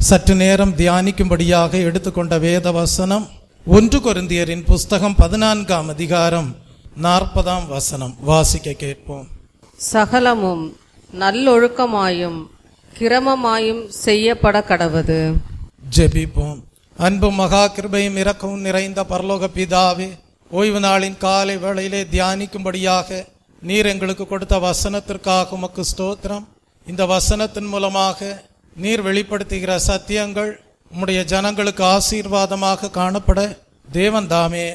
சற்று நேரம் தியானிக்கும்படியாக எடுத்துக்கொண்ட வேத வசனம் 1 கொரிந்தியரின் புஸ்தகம் 14ஆம் அதிகாரம் 40ஆம் வசனம். வாசிக்க கேட்போம். சகலமும் நல்லொழுக்கமாயும் கிரமமாயும் செய்யப்பட கடவது. ஜெபிப்போம். அன்பும் மகா கிருபையும் இரக்கமும் நிறைந்த பரலோக பிதாவே, ஓய்வு நாளின் காலை வேளையிலே தியானிக்கும்படியாக நீர் எங்களுக்கு கொடுத்த வசனத்திற்காக உமக்கு ஸ்தோத்திரம். இந்த வசனத்தின் மூலமாக நீர் வெளிப்படுத்துகிற சத்தியங்கள் உம்முடைய ஜனங்களுக்கு ஆசீர்வாதமாக காணப்பட தேவன் தாமே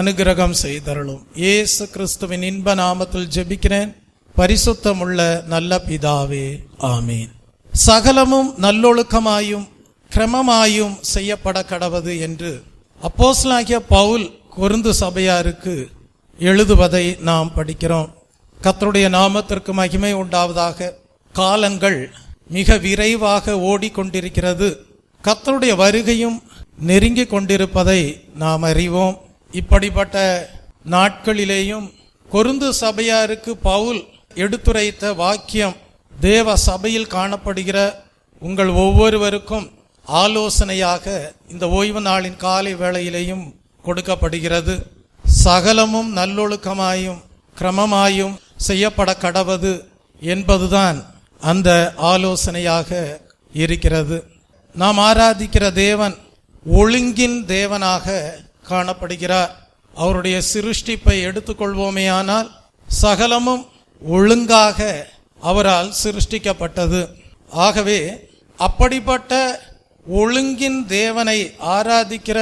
அனுகிரகம் செய்தருளும். இயேசு கிறிஸ்துவின் இன்ப நாமத்தில் ஜெபிக்கிறேன், பரிசுத்தமுள்ள நல்ல பிதாவே, ஆமீன். சகலமும் நல்லொழுக்கமாயும் கிரமமாயும் செய்யப்பட கடவது என்று அப்போஸ்தலனாகிய பவுல் கொரிந்து சபையாருக்கு எழுதுவதை நாம் படிக்கிறோம். கர்த்தருடைய நாமத்திற்கு மகிமை உண்டாவதாக. காலங்கள் மிக விரைவாக ஓடிக்கொண்டிருக்கிறது. கர்த்தருடைய வருகையும் நெருங்கி கொண்டிருப்பதை நாம் அறிவோம். இப்படிப்பட்ட நாட்களிலேயும் கொரிந்து சபையாருக்கு பவுல் எடுத்துரைத்த வாக்கியம் தேவ சபையில் காணப்படுகிற உங்கள் ஒவ்வொருவருக்கும் ஆலோசனையாக இந்த ஓய்வு நாளின் காலை வேளையிலேயும் கொடுக்கப்படுகிறது. சகலமும் நல்லொழுக்கமாயும் கிரமமாயும் செய்யப்பட கடவது என்பதுதான் அந்த ஆலோசனையாக இருக்கிறது. நாம் ஆராதிக்கிற தேவன் ஒழுங்கின் தேவனாக காணப்படுகிறார். அவருடைய சிருஷ்டிப்பை எடுத்துக்கொள்வோமேயானால் சகலமும் ஒழுங்காக அவரால் சிருஷ்டிக்கப்பட்டது. ஆகவே அப்படிப்பட்ட ஒழுங்கின் தேவனை ஆராதிக்கிற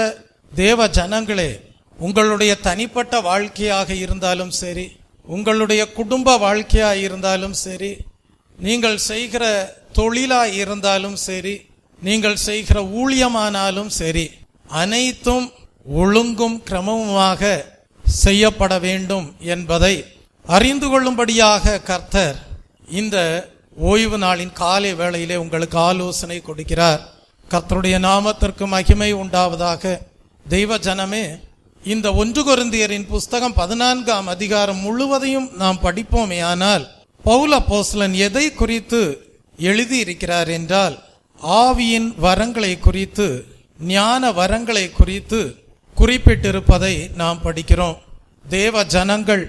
தேவ ஜனங்களே, உங்களுடைய தனிப்பட்ட வாழ்க்கையாக இருந்தாலும் சரி, உங்களுடைய குடும்ப வாழ்க்கையாக இருந்தாலும் சரி, நீங்கள் செய்கிற தொழிலாக இருந்தாலும் சரி, நீங்கள் செய்கிற ஊழியமானாலும் சரி, அனைத்தும் ஒழுங்கும் கிரமமுமாக செய்யப்பட வேண்டும் என்பதை அறிந்து கொள்ளும்படியாக கர்த்தர் இந்த ஓய்வு நாளின் காலை வேளையிலே உங்களுக்கு ஆலோசனை கொடுக்கிறார். கர்த்தருடைய நாமத்திற்கு மகிமை உண்டாவதாக. தெய்வ ஜனமே, இந்த 1 கொரிந்தியரின் புஸ்தகம் 14ஆம் அதிகாரம் முழுவதையும் நாம் படிப்போமே ஆனால் பவுல் அப்போஸ்தலன் எதை குறித்து எழுதியிருக்கிறார் என்றால், ஆவியின் வரங்களை குறித்து, ஞான வரங்களை குறித்து குறிப்பிட்டிருப்பதை நாம் படிக்கிறோம். தேவ ஜனங்கள்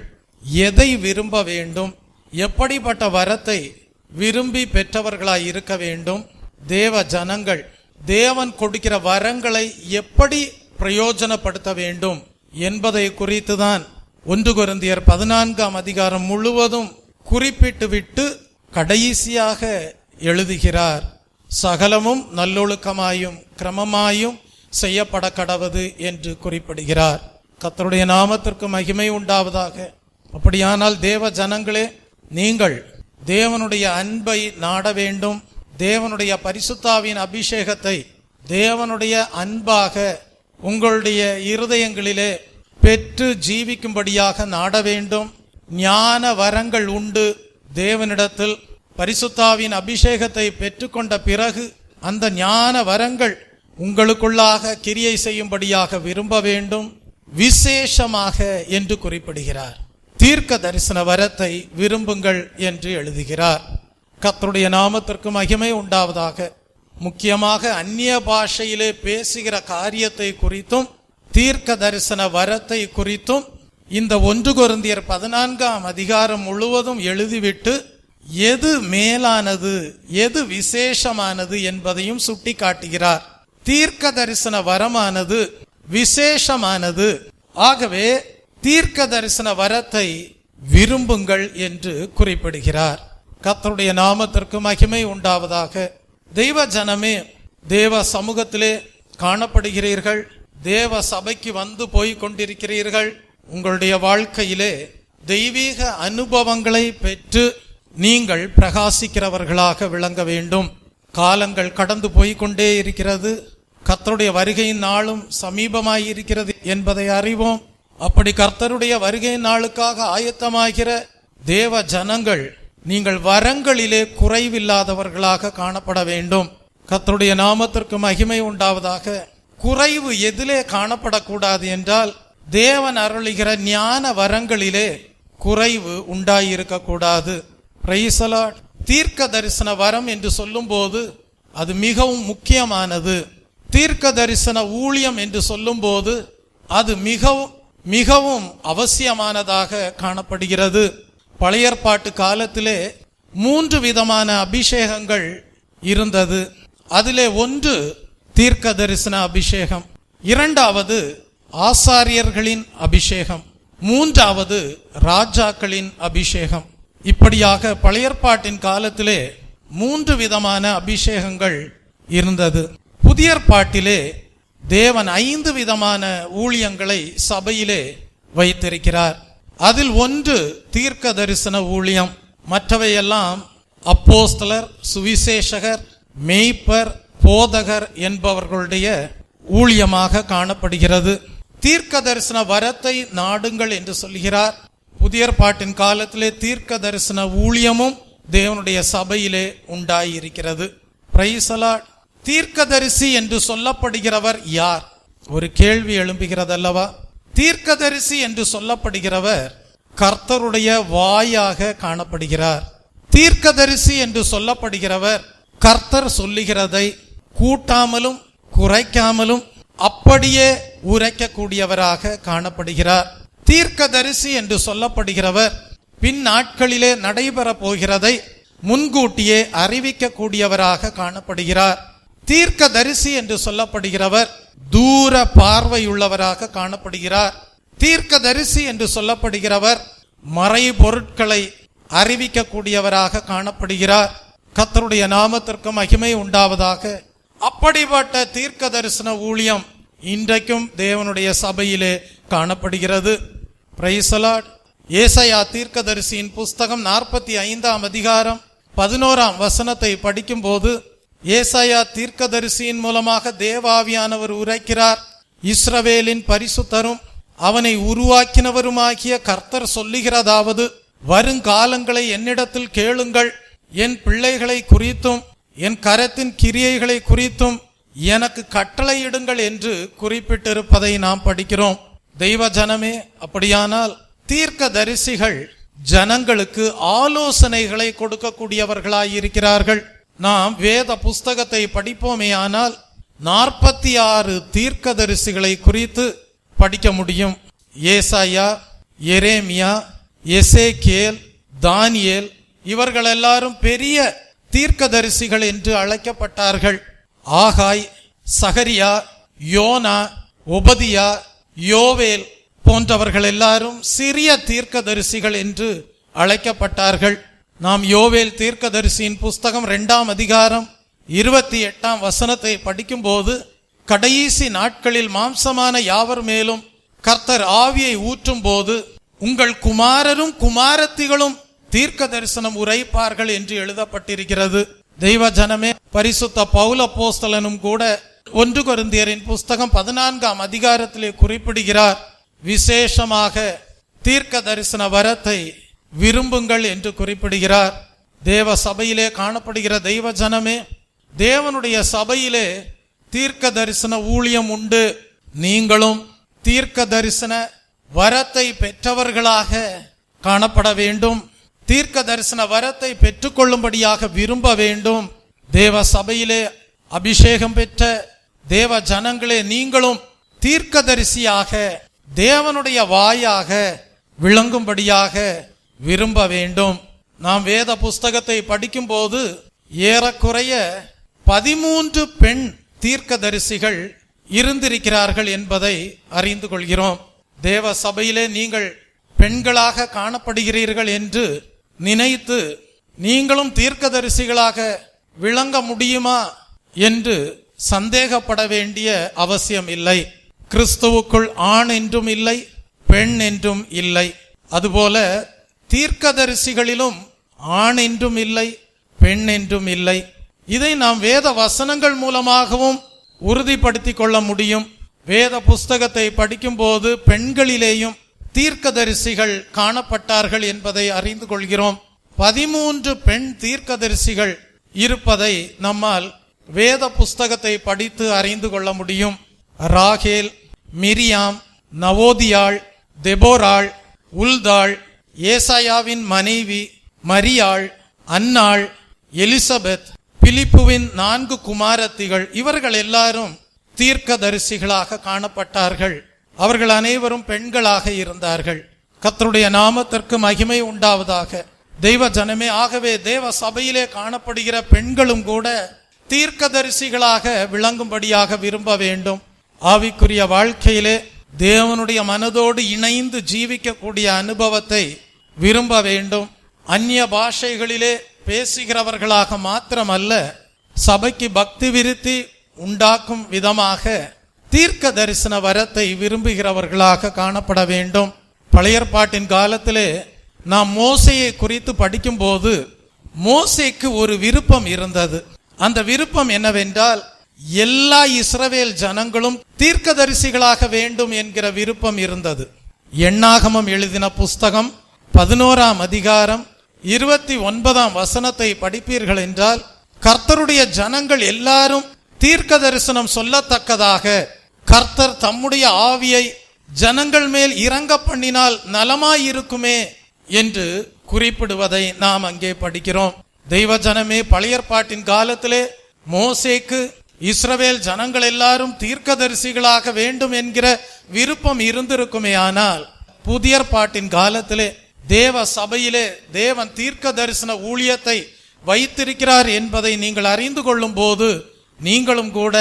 எதை விரும்ப வேண்டும், எப்படிப்பட்ட வரத்தை விரும்பி பெற்றவர்களாய் இருக்க வேண்டும், தேவ ஜனங்கள் தேவன் கொடுக்கிற வரங்களை எப்படி பிரயோஜனப்படுத்த வேண்டும் என்பதை குறித்து தான் 1 கொரிந்தியர் 14ஆம் அதிகாரம் முழுவதும் குறிப்பிட்டு விட்டு கடைசியாக எழுதுகிறார். சகலமும் நல்லொழுக்கமாயும் கிரமமாயும் செய்யப்பட கடவது என்று குறிப்பிடுகிறார். கர்த்தருடைய நாமத்திற்கு மகிமை உண்டாவதாக. அப்படியானால் தேவ ஜனங்களே, நீங்கள் தேவனுடைய அன்பை நாட வேண்டும். தேவனுடைய பரிசுத்தாவின் அபிஷேகத்தை தேவனுடைய அன்பாக உங்களுடைய இருதயங்களிலே பெற்று ஜீவிக்கும்படியாக நாட வேண்டும். ஞான வரங்கள் உண்டு. தேவனிடத்தில் பரிசுத்தாவின் அபிஷேகத்தை பெற்றுக்கொண்ட பிறகு அந்த ஞான வரங்கள் உங்களுக்குள்ளாக கிரியை செய்யும்படியாக விரும்ப வேண்டும். விசேஷமாக என்று குறிப்பிடுகிறார். தீர்க்க தரிசன வரத்தை விரும்புங்கள் என்று எழுதுகிறார். கர்த்தருடைய நாமத்திற்கு மகிமை உண்டாவதாக. முக்கியமாக அந்நிய பாஷையிலே பேசுகிற காரியத்தை குறித்தும் தீர்க்க தரிசன வரத்தை குறித்தும் இந்த 1 கொரிந்தியர் 14ஆம் அதிகாரம் முழுவதும் எழுதிவிட்டு எது மேலானது, எது விசேஷமானது என்பதையும் சுட்டி காட்டுகிறார். தீர்க்க தரிசன வரமானது விசேஷமானது. ஆகவே தீர்க்க தரிசன வரத்தை விரும்புங்கள் என்று குறிப்பிடுகிறார். கர்த்தருடைய நாமத்திற்கு மகிமை உண்டாவதாக. தெய்வ ஜனமே, தேவ சமூகத்திலே காணப்படுகிறீர்கள். தேவ சபைக்கு வந்து போய் கொண்டிருக்கிறீர்கள். உங்களுடைய வாழ்க்கையிலே தெய்வீக அனுபவங்களை பெற்று நீங்கள் பிரகாசிக்கிறவர்களாக விளங்க வேண்டும். காலங்கள் கடந்து போய்கொண்டே இருக்கிறது. கர்த்தருடைய வருகையின் நாளும் சமீபமாயிருக்கிறது என்பதை அறிவோம். அப்படி கர்த்தருடைய வருகையின் நாளுக்காக ஆயத்தமாகிற தேவ ஜனங்கள் நீங்கள் வரங்களிலே குறைவில்லாதவர்களாக காணப்பட வேண்டும். கர்த்தருடைய நாமத்திற்கு மகிமை உண்டாவதாக. குறைவு எதிலே காணப்படக்கூடாது என்றால், தேவன் அருளுகிற ஞான வரங்களிலே குறைவு உண்டாயிருக்க கூடாது. Price the Lord. தீர்க்க தரிசன வரம் என்று சொல்லும் போது அது மிகவும் முக்கியமானது. தீர்க்க தரிசன ஊழியம் என்று சொல்லும்போது அது மிகவும் மிகவும் அவசியமானதாக காணப்படுகிறது. பழைய ஏற்பாட்டு காலத்திலே 3 விதமான அபிஷேகங்கள் இருந்தது. அதிலே ஒன்று தீர்க்க தரிசன அபிஷேகம், இரண்டாவது ஆசாரியர்களின் அபிஷேகம், மூன்றாவது ராஜாக்களின் அபிஷேகம். இப்படியாக பழைய ஏற்பாட்டின் காலத்திலே 3 விதமான அபிஷேகங்கள் இருந்தது. புதிய ஏற்பாட்டிலே தேவன் 5 விதமான ஊழியங்களை சபையிலே வைத்திருக்கிறார். அதில் ஒன்று தீர்க்க தரிசன ஊழியம். மற்றவையெல்லாம் அப்போஸ்தலர், சுவிசேஷகர், மேய்ப்பர், போதகர் என்பவர்களுடைய ஊழியமாக காணப்படுகிறது. தீர்க்க தரிசன வரத்தை நாடுங்கள் என்று சொல்கிறார். புதிய ஏற்பாட்டின் காலத்திலே தீர்க்க தரிசன ஊழியமும் தேவனுடைய சபையிலே உண்டாயிருக்கிறது. Price the Lord. தீர்க்கதரிசி என்று சொல்லப்படுகிறவர் யார்? ஒரு கேள்வி எழும்புகிறது அல்லவா? தீர்க்கதரிசி என்று சொல்லப்படுகிறவர் கர்த்தருடைய வாயாக காணப்படுகிறார். தீர்க்கதரிசி என்று சொல்லப்படுகிறவர் கர்த்தர் சொல்லுகிறதை கூட்டாமலும் குறைக்காமலும் அப்படியே உரைக்கக்கூடியவராக காணப்படுகிறார். தீர்க்கதரிசி என்று சொல்லப்படுகிறவர் பின் நாட்களிலே நடைபெற போகிறதை முன்கூட்டியே அறிவிக்கக்கூடியவராக காணப்படுகிறார். தீர்க்கதரிசி என்று சொல்லப்படுகிறவர் தூர பார்வையுள்ளவராக காணப்படுகிறார். தீர்க்கதரிசி என்று சொல்லப்படுகிறவர் மறைபொருட்களை அறிவிக்கக்கூடியவராக காணப்படுகிறார். கர்த்தருடைய நாமத்திற்கு மகிமை உண்டாவதாக. அப்படிப்பட்ட தீர்க்க தரிசன ஊழியம் இன்றைக்கும் தேவனுடைய சபையிலே காணப்படுகிறது. Price the Lord. ஏசாயா தீர்க்கதரிசியின் புஸ்தகம் 45ஆம் அதிகாரம் 11ஆம் வசனத்தை படிக்கும் போது ஏசாயா தீர்க்கதரிசியின் மூலமாக தேவாவியானவர் உரைக்கிறார். இஸ்ரவேலின் பரிசுத்தரும் அவனை உருவாக்கினவருமாகிய கர்த்தர் சொல்லுகிறதாவது, வருங்காலங்களை என்னிடத்தில் கேளுங்கள், என் பிள்ளைகளை குறித்தும் என் கரத்தின் கிரியைகளை குறித்தும் எனக்கு கட்டளையிடுங்கள் என்று குறிப்பிட்டிருப்பதை நாம் படிக்கிறோம். தெய்வ ஜனமே, அப்படியானால் தீர்க்க தரிசிகள் ஜனங்களுக்கு ஆலோசனைகளை கொடுக்கக்கூடியவர்களாயிருக்கிறார்கள். நாம் வேத புஸ்தகத்தை படிப்போமே ஆனால் 46 தீர்க்கதரிசிகளை குறித்து படிக்க முடியும். ஏசாயா, எரேமியா, எசேக்கியேல், தானியேல் இவர்கள் எல்லாரும் பெரிய தீர்க்கதரிசிகள் என்று அழைக்கப்பட்டார்கள். ஆகாய், சகரியா, யோனா, ஒபதியா, யோவேல் போன்றவர்கள் எல்லாரும் சிறிய தீர்க்கதரிசிகள் என்று அழைக்கப்பட்டார்கள். நாம் யோவேல் தீர்க்கதரிசியின் புஸ்தகம் 2ஆம் அதிகாரம் 28ஆம் வசனத்தை படிக்கும் போது, கடைசி நாட்களில் மாம்சமான யாவர் மேலும் கர்த்தர் ஆவியை ஊற்றும் போது உங்கள் குமாரரும் குமாரத்திகளும் தீர்க்க தரிசனம் உரைப்பார்கள் என்று எழுதப்பட்டிருக்கிறது. தெய்வ ஜனமே, பரிசுத்த பவுல் அப்போஸ்தலனும் கூட 1 கொரிந்தியரின் புஸ்தகம் 14ஆம் அதிகாரத்திலே குறிப்பிடுகிறார், விசேஷமாக தீர்க்க தரிசன வரத்தை விரும்புங்கள் என்று குறிப்பிடுகிறார். தேவ சபையிலே காணப்படுகிற தெய்வ ஜனமே, தேவனுடைய சபையிலே தீர்க்க தரிசன ஊழியம் உண்டு. நீங்களும் தீர்க்க தரிசன வரத்தை பெற்றவர்களாக காணப்பட வேண்டும். தீர்க்க தரிசன வரத்தை பெற்றுக்கொள்ளும்படியாக விரும்ப வேண்டும். தேவ சபையிலே அபிஷேகம் பெற்ற தேவ ஜனங்களே, நீங்களும் தீர்க்கதரிசியாக தேவனுடைய வாயாக விளங்கும்படியாக விரும்ப வேண்டும். நாம் வேத புஸ்தகத்தை படிக்கும் போது ஏறக்குறைய 13 பெண் தீர்க்கதரிசிகள் இருந்திருக்கிறார்கள் என்பதை அறிந்து கொள்கிறோம். தேவ சபையிலே நீங்கள் பெண்களாக காணப்படுகிறீர்கள் என்று நினைத்து நீங்களும் தீர்க்கதரிசிகளாக விளங்க முடியுமா என்று சந்தேகப்பட வேண்டிய அவசியம் இல்லை. கிறிஸ்துவுக்குள் ஆண் என்றும் இல்லை, பெண் என்றும் இல்லை. அதுபோல தீர்க்கதரிசிகளிலும் ஆண் என்றும் இல்லை, பெண் என்றும் இல்லை. இதை நாம் வேத வசனங்கள் மூலமாகவும் உறுதிப்படுத்திக் கொள்ள முடியும். வேத புஸ்தகத்தை படிக்கும் போது பெண்களிலேயும் தீர்க்கதரிசிகள் காணப்பட்டார்கள் என்பதை அறிந்து கொள்கிறோம். 13 பெண் தீர்க்கதரிசிகள் இருப்பதை நம்மால் வேத புஸ்தகத்தை படித்து அறிந்து கொள்ள முடியும். ராகேல், மிரியாம், நவோதியாள், தெபோராள், உல்தாள், ஏசாயாவின் மனைவி மரியாள், அன்னாள், எலிசபெத், பிலிப்புவின் 4 குமாரத்திகள் இவர்கள் எல்லாரும் தீர்க்கதரிசிகளாக காணப்பட்டார்கள். அவர்கள் அனைவரும் பெண்களாக இருந்தார்கள். கர்த்தருடைய நாமத்திற்கு மகிமை உண்டாவதாக. தெய்வ ஜனமே, ஆகவே தேவ சபையிலே காணப்படுகிற பெண்களும் கூட தீர்க்கதரிசிகளாக விளங்கும்படியாக விரும்ப வேண்டும். ஆவிக்குரிய வாழ்க்கையிலே தேவனுடைய மனதோடு இணைந்து ஜீவிக்கக்கூடிய அனுபவத்தை விரும்ப வேண்டும். அந்நிய பாஷைகளிலே பேசுகிறவர்களாக மாத்திரமல்ல, சபைக்கு பக்தி விருத்தி உண்டாக்கும் விதமாக தீர்க்க தரிசன வரத்தை விரும்புகிறவர்களாக காணப்பட வேண்டும். பழைய ஏற்பாட்டின் காலத்திலே நாம் மோசேயை குறித்து படிக்கும்போது மோசேக்கு ஒரு விருப்பம் இருந்தது. அந்த விருப்பம் என்னவென்றால், எல்லா இஸ்ரவேல் ஜனங்களும் தீர்க்கதரிசிகளாக வேண்டும் என்கிற விருப்பம் இருந்தது. எண்ணாகமம் எழுதின புஸ்தகம் 11ஆம் அதிகாரம் 29ஆம் வசனத்தை படிப்பீர்கள் என்றால், கர்த்தருடைய ஜனங்கள் எல்லாரும் தீர்க்க தரிசனம் சொல்லத்தக்கதாக கர்த்தர் தம்முடைய ஆவியை ஜனங்கள் மேல் இறங்க பண்ணினால் நலமாயிருக்குமே என்று குறிப்பிடுவதை நாம் அங்கே படிக்கிறோம். தெய்வ ஜனமே, பழைய ஏற்பாட்டின் காலத்திலே மோசேக்கு இஸ்ரவேல் ஜனங்கள் எல்லாரும் தீர்க்கதரிசிகளாக வேண்டும் என்கிற விருப்பம் இருந்திருக்குமே. ஆனால் புதிய ஏற்பாட்டின் காலத்திலே தேவ சபையிலே தேவன் தீர்க்க தரிசன ஊழியத்தை வைத்திருக்கிறார் என்பதை நீங்கள் அறிந்து கொள்ளும் போது நீங்களும் கூட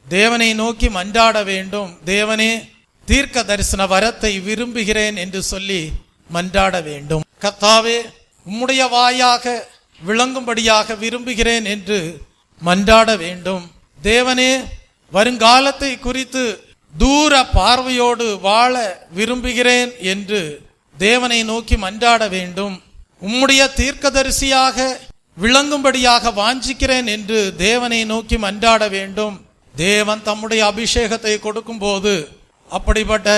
தேவனை நோக்கி மன்றாட வேண்டும். தேவனே, தீர்க்க தரிசன வரத்தை விரும்புகிறேன் என்று சொல்லி மன்றாட வேண்டும். கர்த்தாவே, உம்முடைய வாயாக விளங்கும்படியாக விரும்புகிறேன் என்று மன்றாட வேண்டும். தேவனே, வருங்காலத்தை குறித்து தூர பார்வையோடு வாழ விரும்புகிறேன் என்று தேவனை நோக்கி மன்றாட வேண்டும். உம்முடைய தீர்க்கதரிசியாக விளங்கும்படியாக வாஞ்சிக்கிறேன் என்று தேவனை நோக்கி மன்றாட வேண்டும். தேவன் தம்முடைய அபிஷேகத்தை கொடுக்கும் போது அப்படிப்பட்ட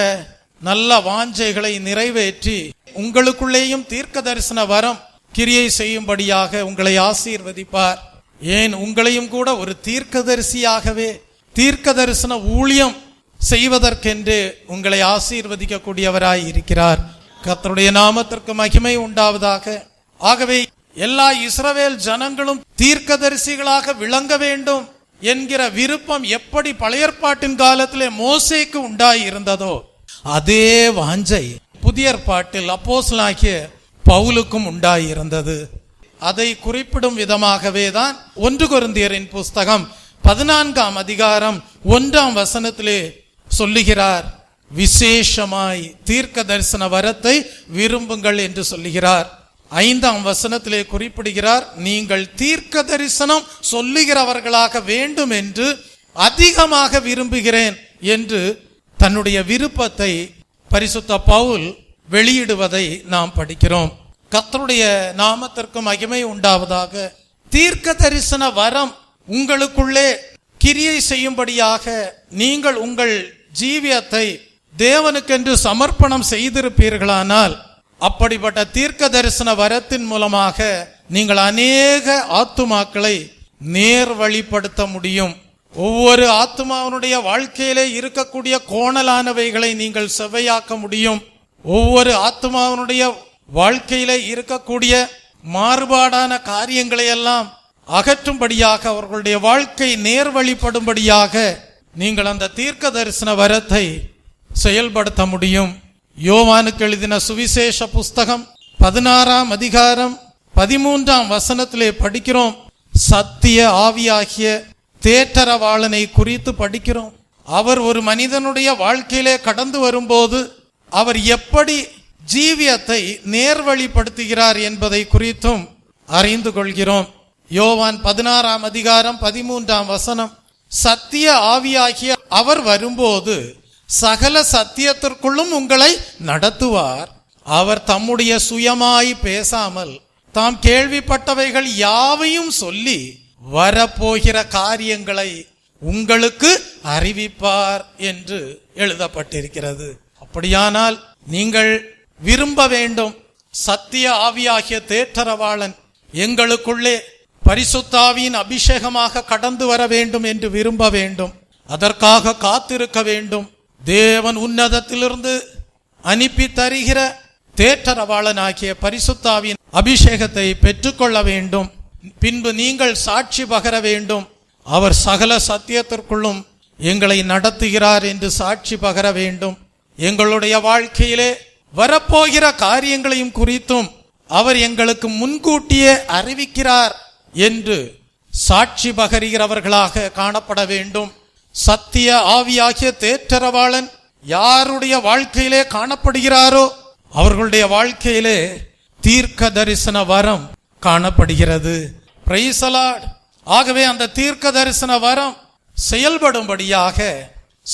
நல்ல வாஞ்சைகளை நிறைவேற்றி உங்களுக்குள்ளேயும் தீர்க்க தரிசன வரம் கிரியை செய்யும்படியாக உங்களை ஆசீர்வதிப்பார். ஏன், உங்களையும் கூட ஒரு தீர்க்கதரிசியாகவே தீர்க்க தரிசன ஊழியம் செய்வதற்கென்று உங்களை ஆசீர்வதிக்க கூடியவராய் இருக்கிறார். கர்த்தருடைய நாமத்திற்கு மகிமை உண்டாவதாக. ஆகவே எல்லா இஸ்ரவேல் ஜனங்களும் தீர்க்கதரிசிகளாக விளங்க வேண்டும் என்கிற விருப்பம் எப்படி பழைய ஏற்பாட்டின் காலத்திலே மோசேக்கு உண்டாய் இருந்ததோ அதே வாஞ்சை புதிய ஏற்பாட்டில் அப்போஸ்தலனாகிய பவுலுக்கும் உண்டாய் இருந்தது. அதை குறிப்பிடும் விதமாகவே தான் 1 கொரிந்தியரின் புஸ்தகம் 14ஆம் அதிகாரம் 1ஆம் வசனத்திலே சொல்லுகிறார், விசேஷமாய் தீர்க்க தரிசன வரத்தை விரும்புங்கள் என்று சொல்லுகிறார். 5ஆம் வசனத்திலே குறிப்பிடுகிறார், நீங்கள் தீர்க்க தரிசனம் சொல்லுகிறவர்களாக வேண்டும் என்று அதிகமாக விரும்புகிறேன் என்று தன்னுடைய விருப்பத்தை பரிசுத்த பவுல் வெளியிடுவதை நாம் படிக்கிறோம். கர்த்தருடைய நாமத்திற்கு மகிமை உண்டாவதாக. தீர்க்க தரிசன வரம் உங்களுக்குள்ளே கிரியை செய்யும்படியாக நீங்கள் உங்கள் ஜீவியத்தை தேவனுக்கென்று சமர்ப்பணம் செய்திருப்பீர்களானால், அப்படிப்பட்ட தீர்க்க தரிசன வரத்தின் மூலமாக நீங்கள் அநேக ஆத்துமாக்களை நேர் வழிப்படுத்த முடியும். ஒவ்வொரு ஆத்துமாவினுடைய வாழ்க்கையிலே இருக்கக்கூடிய கோணலானவைகளை நீங்கள் செவ்வையாக்க முடியும். ஒவ்வொரு ஆத்துமாவினுடைய வாழ்க்கையிலே இருக்கக்கூடிய மாறுபாடான காரியங்களை எல்லாம் அகற்றும்படியாக, அவர்களுடைய வாழ்க்கை நேர் வழிப்படும்படியாக நீங்கள் அந்த தீர்க்க தரிசன வரத்தை செயல்படுத்த முடியும். யோவானுக்கு எழுதின சுவிசேஷ புஸ்தகம் 16ஆம் அதிகாரம் 13ஆம் வசனத்திலே படிக்கிறோம். சத்திய ஆவியாகிய தேற்றரவாளனை குறித்து படிக்கிறோம். அவர் ஒரு மனிதனுடைய வாழ்க்கையிலே கடந்து வரும்போது அவர் எப்படி ஜீவியத்தை நேர்வழிப்படுத்துகிறார் என்பதை குறித்தும் அறிந்து கொள்கிறோம். யோவான் 16ஆம் அதிகாரம் 13ஆம் வசனம், சத்திய ஆவியாகிய அவர் வரும்போது சகல சத்தியத்திற்குள்ளும் உங்களை நடத்துவார். அவர் தம்முடைய சுயமாய் பேசாமல் தாம் கேள்விப்பட்டவைகள் யாவையும் சொல்லி வரப்போகிற காரியங்களை உங்களுக்கு அறிவிப்பார் என்று எழுதப்பட்டிருக்கிறது. அப்படியானால் நீங்கள் விரும்ப வேண்டும், சத்திய ஆவியாகிய தேற்றரவாளன் எங்களுக்குள்ளே பரிசுத்தாவியின் அபிஷேகமாக கடந்து வர வேண்டும் என்று விரும்ப வேண்டும். அதற்காக காத்திருக்க வேண்டும். தேவன் உன்னதத்திலிருந்து அனுப்பி தருகிற தேற்றரவாளனாகிய பரிசுத்தாவின் அபிஷேகத்தை பெற்றுக்கொள்ள வேண்டும். பின்பு நீங்கள் சாட்சி பகர வேண்டும். அவர் சகல சத்தியத்திற்குள்ளும் எங்களை நடத்துகிறார் என்று சாட்சி பகர வேண்டும். எங்களுடைய வாழ்க்கையிலே வரப்போகிற காரியங்களையும் குறித்தும் அவர் எங்களுக்கு முன்கூட்டியே அறிவிக்கிறார் என்று சாட்சி பகருகிறவர்களாக காணப்பட வேண்டும். சத்திய ஆவியாகிய தேற்றரவாளன் யாருடைய வாழ்க்கையிலே காணப்படுகிறாரோ அவர்களுடைய வாழ்க்கையிலே தீர்க்க தரிசன வரம் காணப்படுகிறது. Price the Lord. ஆகவே அந்த தீர்க்க தரிசன வரம் செயல்படும்படியாக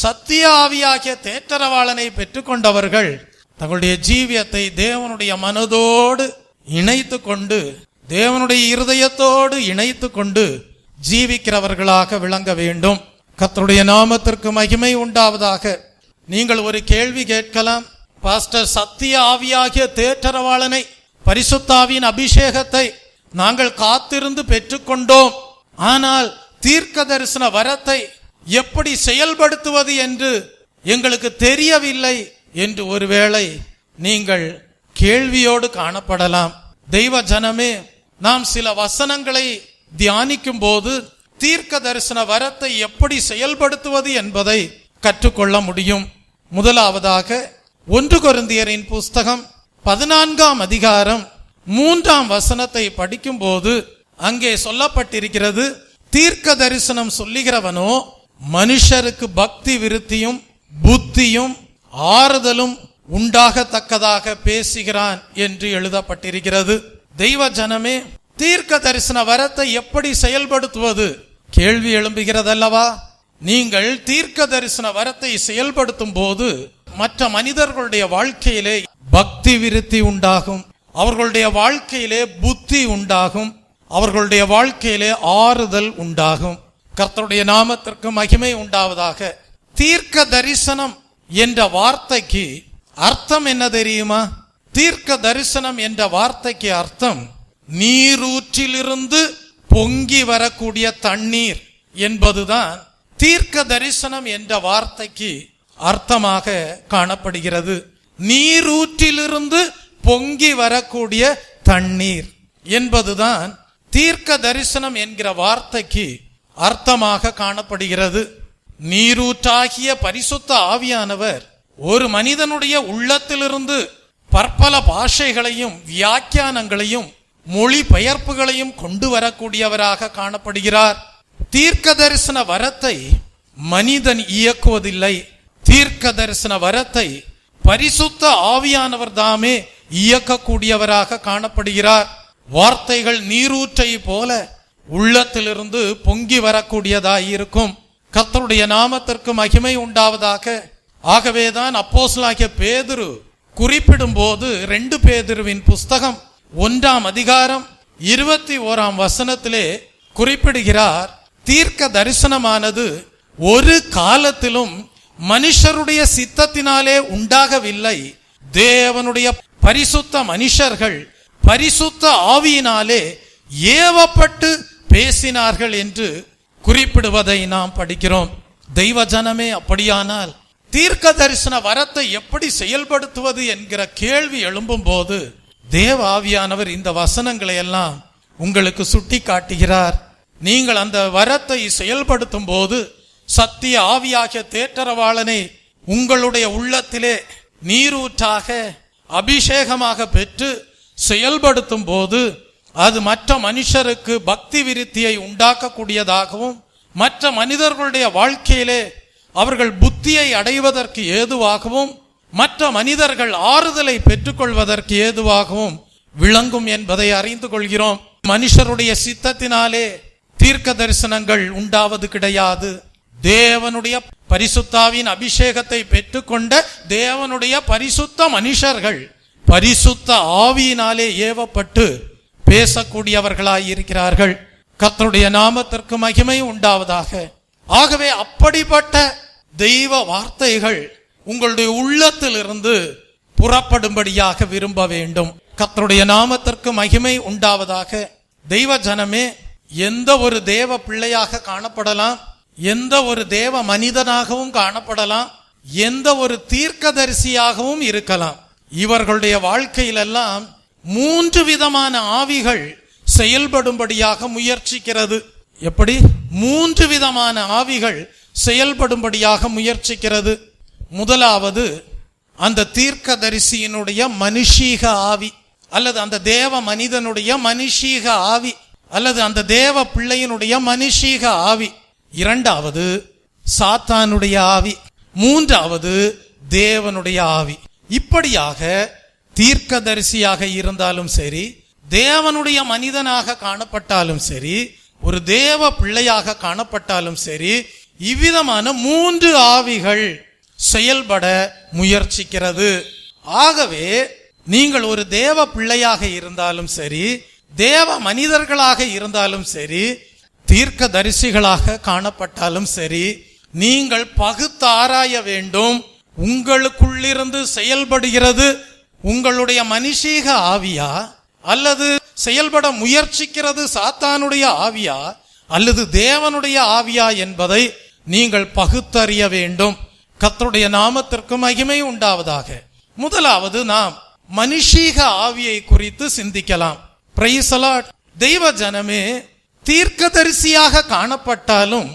சத்திய ஆவியாகிய தேற்றரவாளனை பெற்றுக்கொண்டவர்கள் தங்களுடைய ஜீவியத்தை தேவனுடைய மனதோடு இணைத்து கொண்டு, தேவனுடைய இருதயத்தோடு இணைத்து கொண்டு ஜீவிக்கிறவர்களாக விளங்க வேண்டும். கர்த்தருடைய நாமத்திற்கு மகிமை உண்டாவதாக. நீங்கள் ஒரு கேள்வி கேட்கலாம். பாஸ்டர், சத்திய ஆவியாகிய தேற்றரவாளனை, பரிசுத்தாவியின் அபிஷேகத்தை நாங்கள் காத்திருந்து பெற்றுக்கொண்டோம், ஆனால் தீர்க்க தரிசன வரத்தை எப்படி செயல்படுத்துவது என்று எங்களுக்கு தெரியவில்லை என்று ஒருவேளை நீங்கள் கேள்வியோடு காணப்படலாம். தெய்வ ஜனமே, நாம் சில வசனங்களை தியானிக்கும் போது தீர்க்க தரிசன வரத்தை எப்படி செயல்படுத்துவது என்பதை கற்றுக்கொள்ள முடியும். முதலாவதாக 1 கொரிந்தியரின் புஸ்தகம் 14ஆம் அதிகாரம் 3ஆம் வசனத்தை படிக்கும் போது அங்கே சொல்லப்பட்டிருக்கிறது, தீர்க்க தரிசனம் சொல்லுகிறவனோ மனுஷருக்கு பக்தி விருத்தியும் புத்தியும் ஆறுதலும் உண்டாகத்தக்கதாக பேசுகிறான் என்று எழுதப்பட்டிருக்கிறது. தெய்வ ஜனமே, தீர்க்க தரிசன வரத்தை எப்படி செயல்படுத்துவது கேள்வி எழும்புகிறதல்லவா? நீங்கள் தீர்க்க தரிசன வரத்தை செயல்படுத்தும் போது மற்ற மனிதர்களுடைய வாழ்க்கையிலே பக்தி விருத்தி உண்டாகும், அவர்களுடைய வாழ்க்கையிலே புத்தி உண்டாகும், அவர்களுடைய வாழ்க்கையிலே ஆறுதல் உண்டாகும். கர்த்தருடைய நாமத்திற்கு மகிமை உண்டாவதாக. தீர்க்க தரிசனம் என்ற வார்த்தைக்கு அர்த்தம் என்ன தெரியுமா? தீர்க்க தரிசனம் என்ற வார்த்தைக்கு அர்த்தம் நீரூற்றிலிருந்து பொங்கி வரக்கூடிய தண்ணீர் என்பதுதான் தீர்க்க தரிசனம் என்ற வார்த்தைக்கு அர்த்தமாக காணப்படுகிறது. நீரூற்றிலிருந்து பொங்கி வரக்கூடிய தண்ணீர் என்பதுதான் தீர்க்க தரிசனம் என்கிற வார்த்தைக்கு அர்த்தமாக காணப்படுகிறது. நீரூற்றாகிய பரிசுத்த ஆவியானவர் ஒரு மனிதனுடைய உள்ளத்திலிருந்து பற்பல பாஷைகளையும் வியாக்கியானங்களையும் மொழி பெயர்ப்புகளையும் கொண்டு வரக்கூடியவராக காணப்படுகிறார். தீர்க்க தரிசன வரத்தை மனிதன் இயக்குவதில்லை. தீர்க்க தரிசன வரத்தை பரிசுத்த ஆவியானவர் தாமே இயக்கக்கூடியவராக காணப்படுகிறார். வார்த்தைகள் நீரூற்றை போல உள்ளத்திலிருந்து பொங்கி வரக்கூடியதாய் இருக்கும். கர்த்தருடைய நாமத்திற்கு மகிமை உண்டாவதாக. ஆகவேதான் அப்போஸ்தலனாகிய பேதுரு குறிப்பிடும் போது 2 பேதுருவின் புஸ்தகம் 1ஆம் அதிகாரம் 21ஆம் வசனத்திலே குறிப்பிடுகிறார், தீர்க்க தரிசனமானது ஒரு காலத்திலும் மனுஷருடைய சித்தத்தினாலே உண்டாகவில்லை, தேவனுடைய பரிசுத்த மனுஷர்கள் பரிசுத்த ஆவியினாலே ஏவப்பட்டு பேசினார்கள் என்று குறிப்பிடுவதை நாம் படிக்கிறோம். தெய்வ ஜனமே, அப்படியானால் தீர்க்க தரிசன வரத்தை எப்படி செயல்படுத்துவது என்கிற கேள்வி எழும்பும் போது தேவ ஆவியானவர் இந்த வசனங்களை எல்லாம் உங்களுக்கு சுட்டி காட்டுகிறார். நீங்கள் அந்த வரத்தை செயல்படுத்தும் போது சத்திய ஆவியாகிய தேற்றரவாளனை உங்களுடைய உள்ளத்திலே நீரூற்றாக அபிஷேகமாக பெற்று செயல்படுத்தும் போது அது மற்ற மனுஷருக்கு பக்தி விருத்தியை உண்டாக்கக்கூடியதாகவும் மற்ற மனிதர்களுடைய வாழ்க்கையிலே அவர்கள் புத்தியை அடைவதற்கு ஏதுவாகவும் மற்ற மனிதர்கள் ஆறுதலை பெற்றுக்கொள்வதற்கு ஏதுவாகவும் விளங்கும் என்பதை அறிந்து கொள்கிறோம். மனுஷருடைய சித்தத்தினாலே தீர்க்க தரிசனங்கள் உண்டாவது கிடையாது. தேவனுடைய பரிசுத்தாவின் அபிஷேகத்தை பெற்றுக்கொண்ட தேவனுடைய பரிசுத்த மனுஷர்கள் பரிசுத்த ஆவியினாலே ஏவப்பட்டு பேசக்கூடியவர்களாய் இருக்கிறார்கள். கர்த்தருடைய நாமத்திற்கு மகிமை உண்டாவதாக. ஆகவே அப்படிப்பட்ட தெய்வ வார்த்தைகள் உங்களுடைய உள்ளத்திலிருந்து புறப்படும்படியாக விரும்ப வேண்டும். கர்த்தருடைய நாமத்திற்கு மகிமை உண்டாவதாக. தெய்வ ஜனமே, எந்த ஒரு தேவ பிள்ளையாக காணப்படலாம், எந்த ஒரு தேவ மனிதனாகவும் காணப்படலாம், எந்த ஒரு தீர்க்கதரிசியாகவும் இருக்கலாம். இவர்களுடைய வாழ்க்கையிலெல்லாம் 3 விதமான ஆவிகள் செயல்படும்படியாக முயற்சிக்கிறது. எப்படி? 3 விதமான ஆவிகள் செயல்படும்படியாக முயற்சிக்கிறது. முதலாவது அந்த தீர்க்கதரிசியினுடைய மனுஷீக ஆவி, அல்லது அந்த தேவ மனிதனுடைய மனுஷீக ஆவி, அல்லது அந்த தேவ பிள்ளையினுடைய மனுஷீக ஆவி. இரண்டாவது சாத்தானுடைய ஆவி. மூன்றாவது தேவனுடைய ஆவி. இப்படியாக தீர்க்கதரிசியாக இருந்தாலும் சரி, தேவனுடைய மனிதனாக காணப்பட்டாலும் சரி, ஒரு தேவ பிள்ளையாக காணப்பட்டாலும் சரி, இவ்விதமான 3 ஆவிகள் செயல்பட முயற்சிக்கிறது. ஆகவே நீங்கள் ஒரு தேவ பிள்ளையாக இருந்தாலும் சரி, தேவ மனிதர்களாக இருந்தாலும் சரி, தீர்க்கதரிசிகளாக காணப்பட்டாலும் சரி, நீங்கள் பகுத்தாராய வேண்டும். உங்களுக்குள்ளிருந்து செயல்படுகிறது உங்களுடைய மனுஷீக ஆவியா, அல்லது செயல்பட முயற்சிக்கிறது சாத்தானுடைய ஆவியா, அல்லது தேவனுடைய ஆவியா என்பதை நீங்கள் பகுத்தறிய வேண்டும். கர்த்தருடைய நாமத்திற்கு மகிமை உண்டாவதாக. முதலாவது நாம் மனுஷீக ஆவியை குறித்து சிந்திக்கலாம். Price the Lord. தெய்வ ஜனமே, தீர்க்கதரிசியாக காணப்பட்டாலும்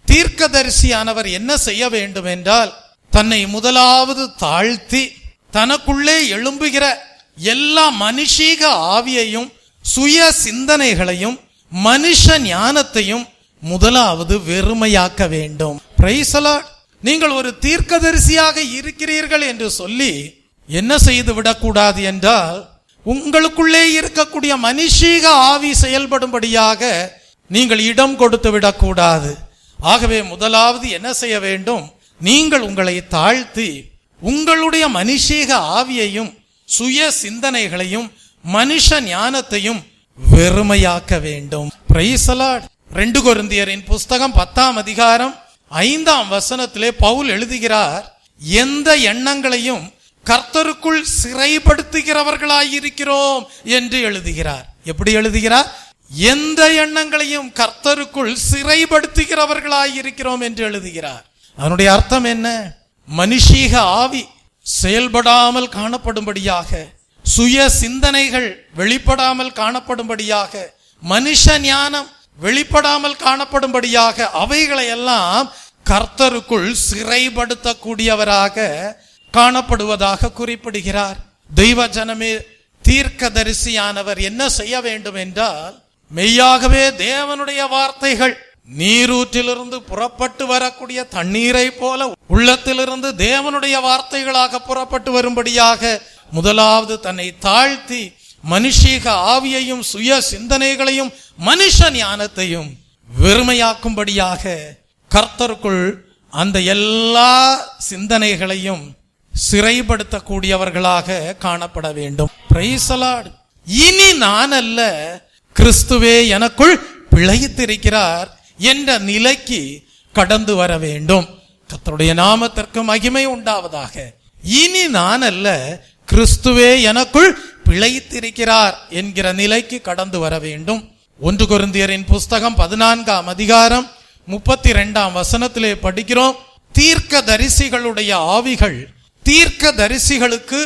தீர்க்கதரிசியானவர் என்ன செய்ய வேண்டும் என்றால், தன்னை முதலாவது தாழ்த்தி தனக்குள்ளே எழும்புகிற எல்லா மனுஷீக ஆவியையும் சுய சிந்தனைகளையும் மனுஷ ஞானத்தையும் முதலாவது வெறுமையாக்க வேண்டும். Price the Lord. நீங்கள் ஒரு தீர்க்கதரிசியாக இருக்கிறீர்கள் என்று சொல்லி என்ன செய்து விடக்கூடாது என்றால், உங்களுக்குள்ளே இருக்கக்கூடிய மனுஷீக ஆவி செயல்படும்படியாக நீங்கள் இடம் கொடுத்து விடக்கூடாது. ஆகவே முதலாவது என்ன செய்ய வேண்டும்? நீங்கள் உங்களை தாழ்த்தி உங்களுடைய மனுஷீக ஆவியையும் சுய சிந்தனைகளையும் மனுஷ ஞானத்தையும் வெறுமையாக்க வேண்டும். Price the Lord. 2 கொரிந்தியரின் புஸ்தகம் 10ஆம் அதிகாரம் 5ஆம் வசனத்திலே பவுல் எழுதுகிறார், எந்த எண்ணங்களையும் கர்த்தருக்குள் சிறைப்படுத்துகிறவர்களாயிருக்கிறோம் என்று எழுதுகிறார். எப்படி எழுதுகிறார்? எந்த எண்ணங்களையும் கர்த்தருக்குள் சிறைப்படுத்துகிறவர்களாயிருக்கிறோம் என்று எழுதுகிறார். அதனுடைய அர்த்தம் என்ன? மனுஷீக ஆவி செயல்படாமல் காணப்படும்படியாக, சுய சிந்தனைகள் வெளிப்படாமல் காணப்படும்படியாக, மனுஷ ஞானம் வெளிப்படாமல் காணப்படும்படியாக, அவைகளை எல்லாம் கர்த்தருக்குள் சிறைப்படுத்தக்கூடியவராக காணப்படுவதாக குறிப்பிடுகிறார். தெய்வ ஜனமே, தீர்க்கதரிசியானவர் என்ன செய்ய வேண்டும் என்றால், மெய்யாகவே தேவனுடைய வார்த்தைகள் நீரூற்றிலிருந்து புறப்பட்டு வரக்கூடிய தண்ணீரை போல உள்ளத்திலிருந்து தேவனுடைய வார்த்தைகளாக புறப்பட்டு வரும்படியாக முதலாவது தன்னை தாழ்த்தி மனுஷீக ஆவியையும் சுய சிந்தனைகளையும் மனுஷ ஞானத்தையும் வெறுமையாக்கும்படியாக கர்த்தருக்குள் அந்த எல்லா சிந்தனைகளையும் சிறைப்படுத்தக்கூடியவர்களாக காணப்பட வேண்டும். Price the Lord. இனி நான் அல்ல, கிறிஸ்துவே எனக்குள் பிழைத்திருக்கிறார் என்ற நிலைக்கு கடந்து வர வேண்டும். கர்த்தருடைய நாமத்திற்கு மகிமை உண்டாவதாக. இனி நான் அல்ல, கிறிஸ்துவே எனக்குள் பிழைத்திருக்கிறார் என்கிற நிலைக்கு கடந்து வர வேண்டும். 1 கொரிந்தியரின் புஸ்தகம் 14ஆம் அதிகாரம் 32ஆம் வசனத்திலே படிக்கிறோம், தீர்க்கதரிசிகளுடைய ஆவிகள் தீர்க்கதரிசிகளுக்கு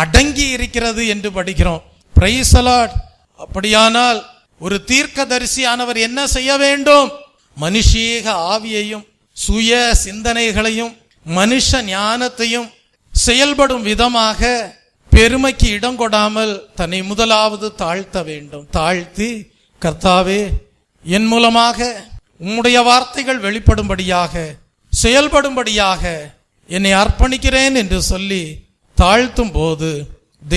அடங்கி இருக்கிறது என்று படிக்கிறோம். Price the Lord. அப்படியானால் ஒரு தீர்க்கதரிசியானவர் என்ன செய்ய வேண்டும்? மனுஷீக ஆவியையும் சுய சிந்தனைகளையும் மனுஷ ஞானத்தையும் செயல்படும் விதமாக பெருமைக்கு இடம் கொடாமல் தன்னை முதலாவது தாழ்த்த வேண்டும். தாழ்த்தி, கர்த்தாவே, என் மூலமாக உம்முடைய வார்த்தைகள் வெளிப்படும்படியாக செயல்படும்படியாக என்னை அர்ப்பணிக்கிறேன் என்று சொல்லி தாழ்த்தும் போது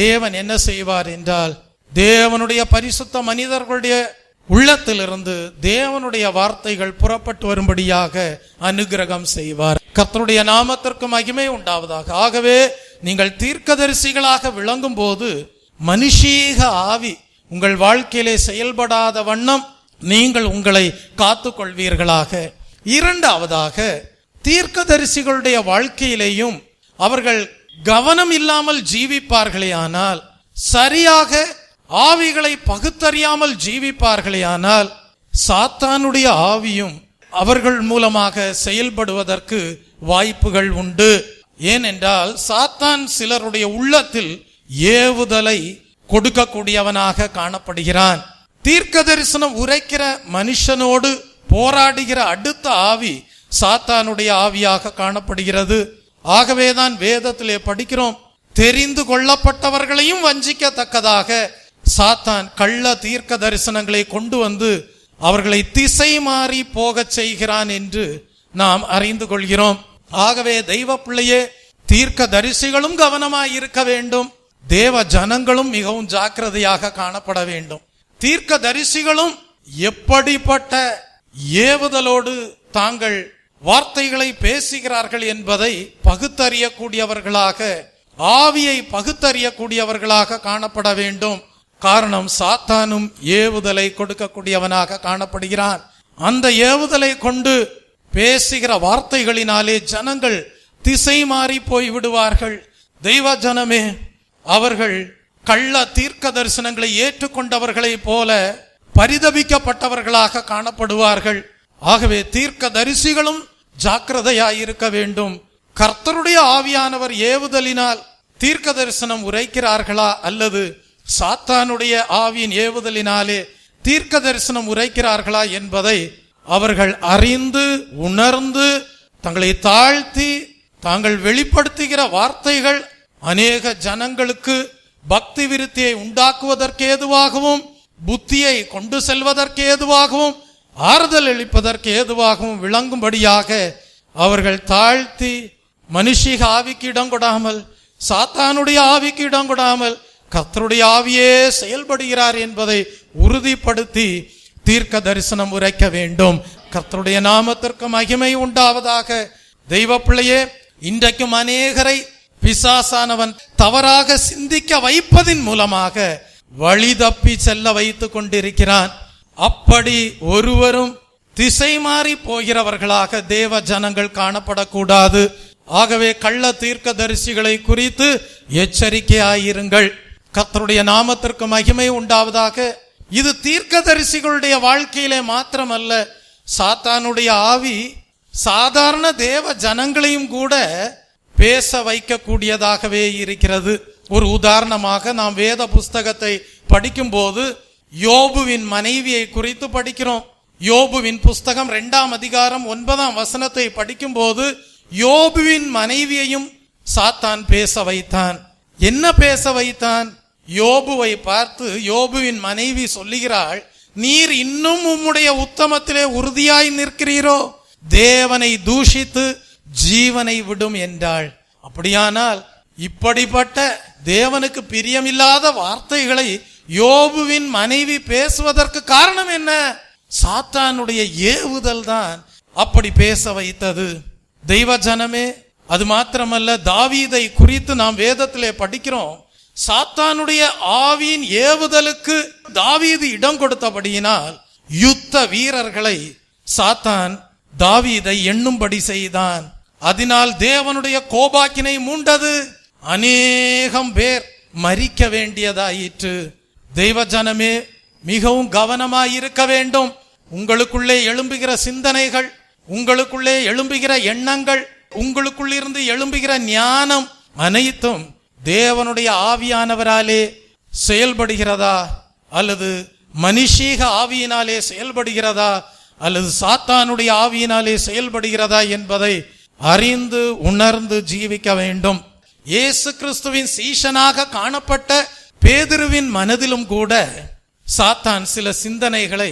தேவன் என்ன செய்வார் என்றால், தேவனுடைய பரிசுத்த மனிதர்களுடைய உள்ளத்திலிருந்து தேவனுடைய வார்த்தைகள் புறப்பட்டு வரும்படியாக அனுக்கிரகம் செய்வார். கர்த்தருடைய நாமத்திற்கு மகிமை உண்டாவதாக. ஆகவே நீங்கள் தீர்க்கதரிசிகளாக விளங்கும் போது மனுஷீக ஆவி உங்கள் வாழ்க்கையிலே செயல்படாத வண்ணம் நீங்கள் உங்களை காத்துக் கொள்வீர்களாக. இரண்டாவதாக, தீர்க்கதரிசிகளுடைய வாழ்க்கையிலேயும் அவர்கள் கவனம் இல்லாமல் ஜீவிப்பார்களே ஆனால், சரியாக ஆவிகளை பகுத்தறியாமல் ஜீவிப்பார்களே ஆனால், சாத்தானுடைய ஆவியும் அவர்கள் மூலமாக செயல்படுவதற்கு வாய்ப்புகள் உண்டு. ஏனென்றால் சாத்தான் சிலருடைய உள்ளத்தில் ஏவுதலை கொடுக்கக்கூடியவனாக காணப்படுகிறான். தீர்க்க தரிசனம் உரைக்கிற மனுஷனோடு போராடுகிற அடுத்த ஆவி சாத்தானுடைய ஆவியாக காணப்படுகிறது. ஆகவேதான் வேதத்திலே படிக்கிறோம், தெரிந்து கொள்ளப்பட்டவர்களையும் வஞ்சிக்கத்தக்கதாக சாத்தான் கள்ள தீர்க்க தரிசனங்களை கொண்டு வந்து அவர்களை திசை மாறி போகச் செய்கிறான் என்று நாம் அறிந்து கொள்கிறோம். ஆகவே தெய்வ பிள்ளையே, தீர்க்க தரிசிகளும் கவனமாய் இருக்க வேண்டும், தேவ ஜனங்களும் மிகவும் ஜாக்கிரதையாக காணப்பட வேண்டும். தீர்க்க தரிசிகளும் எப்படிப்பட்ட ஏவுதலோடு தாங்கள் வார்த்தைகளை பேசுகிறார்கள் என்பதை பகுத்தறியக்கூடியவர்களாக, ஆவியை பகுத்தறியக்கூடியவர்களாக காணப்பட வேண்டும். காரணம், சாத்தானும் ஏவுதலை கொடுக்கக்கூடியவனாக காணப்படுகிறான். அந்த ஏவுதலை கொண்டு பேசுகிற வார்த்தைகளினாலே ஜனங்கள் திசை மாறி போய் விடுவார்கள். தெய்வ ஜனமே, அவர்கள் கள்ள தீர்க்க தரிசனங்களை ஏற்றுக்கொண்டவர்களை போல பரிதபிக்கப்பட்டவர்களாக காணப்படுவார்கள். ஆகவே தீர்க்க தரிசிகளும் ஜாக்கிரதையாயிருக்க வேண்டும். கர்த்தருடைய ஆவியானவர் ஏவுதலினால் தீர்க்க தரிசனம் உரைக்கிறார்களா அல்லது சாத்தானுடைய ஆவியின் ஏவுதலினாலே தீர்க்க தரிசனம் உரைக்கிறார்களா என்பதை அவர்கள் அறிந்து உணர்ந்து தங்களை தாழ்த்தி தாங்கள் வெளிப்படுத்துகிற வார்த்தைகள் அநேக ஜனங்களுக்கு பக்தி விருத்தியை உண்டாக்குவதற்கு ஏதுவாகவும், புத்தியை கொண்டு செல்வதற்கு ஏதுவாகவும், ஆறுதல் அளிப்பதற்கு ஏதுவாகவும் விளங்கும்படியாக அவர்கள் தாழ்த்தி மனுஷிக ஆவிக்கு இடம் கொடாமல், சாத்தானுடைய ஆவிக்கு இடம் கொடாமல் கர்த்தருடைய ஆவியே செயல்படுகிறார் என்பதை உறுதிப்படுத்தி தீர்க்க தரிசனம் உரைக்க வேண்டும். கர்த்தருடைய நாமத்திற்கு மகிமை உண்டாவதாக. தெய்வ பிள்ளையே, இன்றைக்கும் அநேகரை பிசாசானவன் தவறாக சிந்திக்க வைப்பதின் மூலமாக வழி தப்பி செல்ல வைத்துக் கொண்டிருக்கிறான். அப்படி ஒருவரும் திசை மாறி போகிறவர்களாக தேவ ஜனங்கள் காணப்படக்கூடாது. ஆகவே கள்ள தீர்க்க தரிசிகளை குறித்து எச்சரிக்கையாயிருங்கள். கர்த்தருடைய நாமத்திற்கு மகிமை உண்டாவதாக. இது தீர்க்க தரிசிகளுடைய வாழ்க்கையிலே மாத்திரமல்ல, சாத்தானுடைய ஆவி சாதாரண தேவ ஜனங்களையும் கூட பேச வைக்கக்கூடியதாகவே இருக்கிறது. ஒரு உதாரணமாக நாம் வேத புஸ்தகத்தை படிக்கும் போது யோபுவின் மனைவியை குறித்து படிக்கிறோம். யோபுவின் புஸ்தகம் 2ஆம் அதிகாரம் 9ஆம் வசனத்தை படிக்கும் போது யோபுவின் மனைவியையும் சாத்தான் பேச வைத்தான். என்ன பேச வைத்தான்? யோபுவை பார்த்து யோபுவின் மனைவி சொல்லுகிறாள், நீர் இன்னும் உம்முடைய உத்தமத்திலே உறுதியாய் நிற்கிறீரோ, தேவனை தூஷித்து ஜீவனை விடும் என்றாள். அப்படியானால் இப்படிப்பட்ட தேவனுக்கு பிரியமில்லாத வார்த்தைகளை யோபுவின் மனைவி பேசுவதற்கு காரணம் என்ன? சாத்தானுடைய ஏவுதல் தான் அப்படி பேச வைத்தது. தெய்வ ஜனமே, அது மாத்திரமல்ல, தாவீதை குறித்து நாம் வேதத்திலே படிக்கிறோம். சாத்தானுடைய ஆவியின் ஏவுதலுக்கு தாவீது இடம் கொடுத்தபடியினால் யுத்த வீரர்களை சாத்தான் தாவீதை எண்ணும்படி செய்தான். அதனால் தேவனுடைய கோபாக்கினை மூண்டது. அநேகம் பேர் மரிக்க வேண்டியதாயிற்று. தெய்வ ஜனமே, மிகவும் கவனமாயிருக்க வேண்டும். உங்களுக்குள்ளே எழும்புகிற சிந்தனைகள், உங்களுக்குள்ளே எழும்புகிற எண்ணங்கள், உங்களுக்குள்ளிருந்து எழும்புகிற ஞானம் அனைத்தும் தேவனுடைய ஆவியானவராலே செயல்படுகிறதா அல்லது மனுஷீக ஆவியினாலே செயல்படுகிறதா அல்லது சாத்தானுடைய ஆவியினாலே செயல்படுகிறதா என்பதை அறிந்து உணர்ந்து ஜீவிக்க வேண்டும். இயேசு கிறிஸ்துவின் சீஷனாக காணப்பட்ட பேதுருவின் மனதிலும் கூட சாத்தான் சில சிந்தனைகளை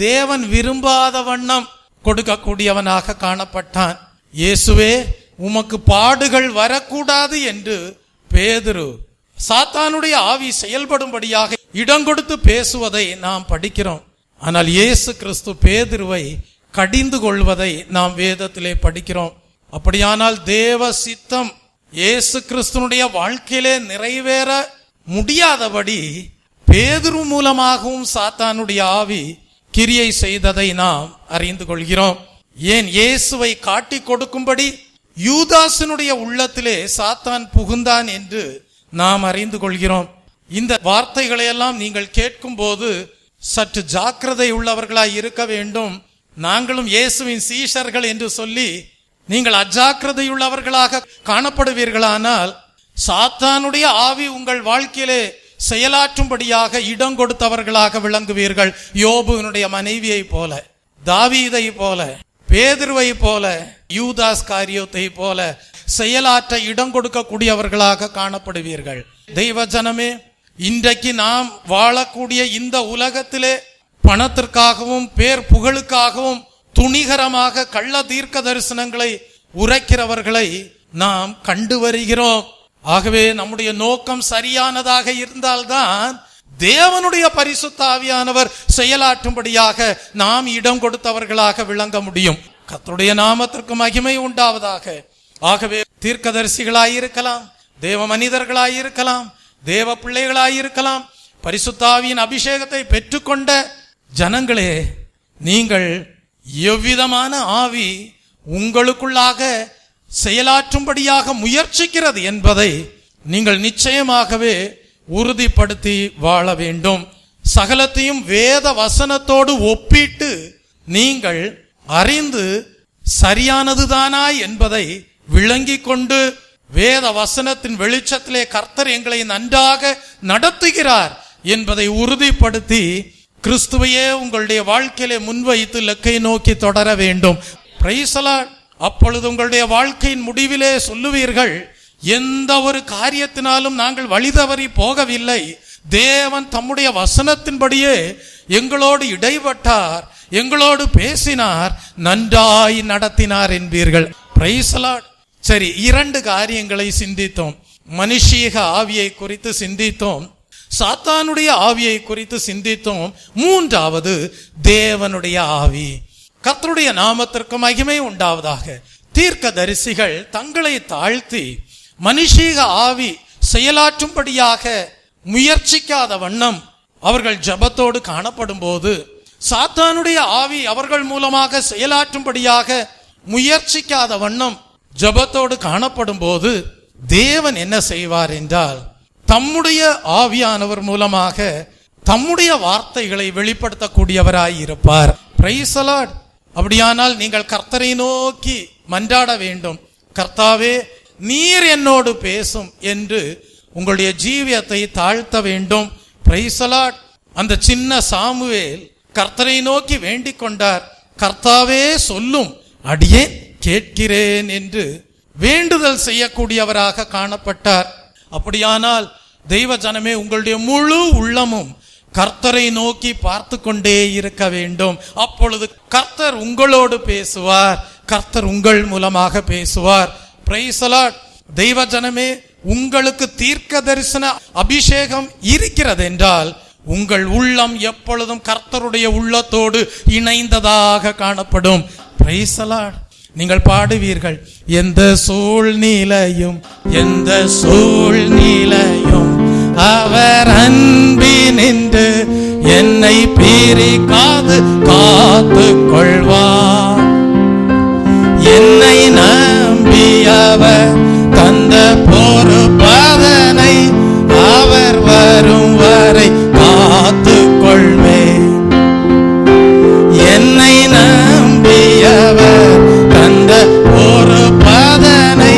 தேவன் விரும்பாத வண்ணம் கொடுக்கக்கூடியவனாக காணப்பட்டான். இயேசுவே, உமக்கு பாடுகள் வரக்கூடாது என்று பேதுரு சாத்தானுடைய ஆவி செயல்படும்படியாக இடம் கொடுத்து பேசுவதை நாம் படிக்கிறோம். ஆனால் இயேசு கிறிஸ்து பேதுருவை கடிந்து கொள்வதை நாம் வேதத்திலே படிக்கிறோம். அப்படியானால் தேவ சித்தம் இயேசு கிறிஸ்துனுடைய வாழ்க்கையிலே நிறைவேற முடியாதபடி பேதுரு மூலமாகவும் சாத்தானுடைய ஆவி கிரியை செய்ததை நாம் அறிந்து கொள்கிறோம். ஏன், இயேசுவை காட்டி கொடுக்கும்படி யூதாசனுடைய உள்ளத்திலே சாத்தான் புகுந்தான் என்று நாம் அறிந்து கொள்கிறோம். இந்த வார்த்தைகளை எல்லாம் நீங்கள் கேட்கும் போது சற்று ஜாக்கிரதை உள்ளவர்களாய் இருக்க வேண்டும். நாங்களும் இயேசுவின் சீஷர்கள் என்று சொல்லி நீங்கள் அஜாக்கிரதையுள்ளவர்களாக காணப்படுவீர்களானால் சாத்தானுடைய ஆவி உங்கள் வாழ்க்கையிலே செயலாற்றும்படியாக இடம் கொடுத்தவர்களாக விளங்குவீர்கள். யோபுவினுடைய மனைவியை போல, தாவீதை போல, பேதுருவை போல, யூதாஸ் காரியோத்தை போல செயலாற்ற இடம் கொடுக்கக்கூடியவர்களாக காணப்படுவீர்கள். தெய்வ ஜனமே, இன்றைக்கு நாம் வாழக்கூடிய இந்த உலகத்திலே பணத்திற்காகவும் பேர் புகழுக்காகவும் துணிகரமாக கள்ள தீர்க்க தரிசனங்களை உரைக்கிறவர்களை நாம் கண்டு வருகிறோம். ஆகவே நம்முடைய நோக்கம் சரியானதாக இருந்தால்தான் தேவனுடைய பரிசுத்த ஆவியானவர் செயலாற்றும்படியாக நாம் இடம் கொடுத்தவர்களாக விளங்க முடியும். கர்த்தருடைய நாமத்திற்கு மகிமை உண்டாவதாக. ஆகவே தீர்க்கதரிசிகளாயிருக்கலாம், தேவ மனிதர்களாயிருக்கலாம், தேவ பிள்ளைகளாயிருக்கலாம், பரிசுத்த ஆவியின் அபிஷேகத்தை பெற்றுக்கொண்ட ஜனங்களே, நீங்கள் எவ்விதமான ஆவி உங்களுக்குள்ளாக செயலாற்றும்படியாக முயற்சிக்கிறது என்பதை நீங்கள் நிச்சயமாகவே உறுதிப்படுத்தி வாழ வேண்டும். சகலத்தையும் வேத வசனத்தோடு ஒப்பிட்டு நீங்கள் அறிந்து சரியானதுதானா என்பதை விளங்கிக் கொண்டு வேத வசனத்தின் வெளிச்சத்திலே கர்த்தர் எங்களை நன்றாக நடத்துகிறார் என்பதை உறுதிப்படுத்தி கிறிஸ்துவையே உங்களுடைய வாழ்க்கையிலே முன்வைத்து இலக்கை நோக்கி தொடர வேண்டும். Price the Lord. அப்பொழுது உங்களுடைய வாழ்க்கையின் முடிவிலே சொல்லுவீர்கள், எந்த ஒரு காரியத்தினாலும் நாங்கள் வழிதவறி போகவில்லை, தேவன் தம்முடைய வசனத்தின்படியே எங்களோடு இடைப்பட்டார், எங்களோடு பேசினார், நன்றாய் நடத்தினார் என்பீர்கள். Price the Lord. சரி, 2 காரியங்களை சிந்தித்தோம். மனுஷீக ஆவியை குறித்து சிந்தித்தோம், சாத்தானுடைய ஆவியை குறித்து சிந்தித்தோம். 3வது தேவனுடைய ஆவி. கர்த்தருடைய நாமத்திற்கு மகிமை உண்டாவதாக. தீர்க்கதரிசிகள் தங்களை தாழ்த்தி மனுஷீக ஆவி செயலாற்றும்படியாக முயற்சிக்காத வண்ணம் அவர்கள் ஜெபத்தோடு காணப்படும் போது, சாத்தானுடைய ஆவி அவர்கள் மூலமாக செயலாற்றும்படியாக முயற்சிக்காத வண்ணம் ஜெபத்தோடு காணப்படும் போது தேவன் என்ன செய்வார் என்றால், தம்முடைய ஆவியானவர் மூலமாக தம்முடைய வார்த்தைகளை வெளிப்படுத்தக்கூடியவராய் இருப்பார். Price the Lord. அப்படியானால் நீங்கள் கர்த்தரை நோக்கி மன்றாட வேண்டும். கர்த்தாவே, நீர் என்னோடு பேசும் என்று உங்களுடைய ஜீவியத்தை தாழ்த்த வேண்டும். Price the Lord. அந்த சின்ன சாமுவேல் கர்த்தரை நோக்கி வேண்டிக் கொண்டார். கர்த்தாவே சொல்லும், அடியேன் கேட்கிறேன் என்று வேண்டுதல் செய்யக்கூடியவராக காணப்பட்டார். அப்படியானால் தெய்வ ஜனமே, உங்களுடைய முழு உள்ளமும் கர்த்தரை நோக்கி பார்த்து கொண்டே இருக்க வேண்டும். அப்பொழுது கர்த்தர் உங்களோடு பேசுவார், கர்த்தர் உங்கள் மூலமாக பேசுவார். Price the Lord. தெய்வ ஜனமே, உங்களுக்கு தீர்க்க தரிசன அபிஷேகம் இருக்கிறது என்றால் உங்கள் உள்ளம் எப்பொழுதும் கர்த்தருடைய உள்ளத்தோடு இணைந்ததாக காணப்படும். Price the Lord. நீங்கள் பாடுவீர்கள், எந்த சூழ்நிலையும் எந்த சூழ்நிலையும் அவர் அன்பினின்று என்னை பிரிக்காது காத்து கொள்வார். என்னை நம்பியவர் தந்த பொறுப்பதனை அவர் வரும் வரை காத்து கொள்வேன். என்னை நம்பியவர் தந்த பொறுப்பதனை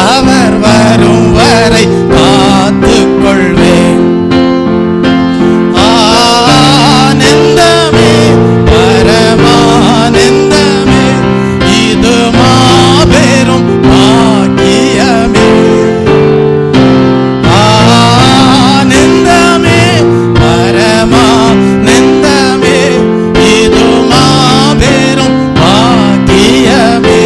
அவர் வரும் வரை காத்து கொள்வேன். ஆனந்தமே, பரமானந்தமே, இது மாபெரும் பாக்கியமே. ஆனந்தமே, பரமானந்தமே, இது மாபெரும் பாக்கியமே.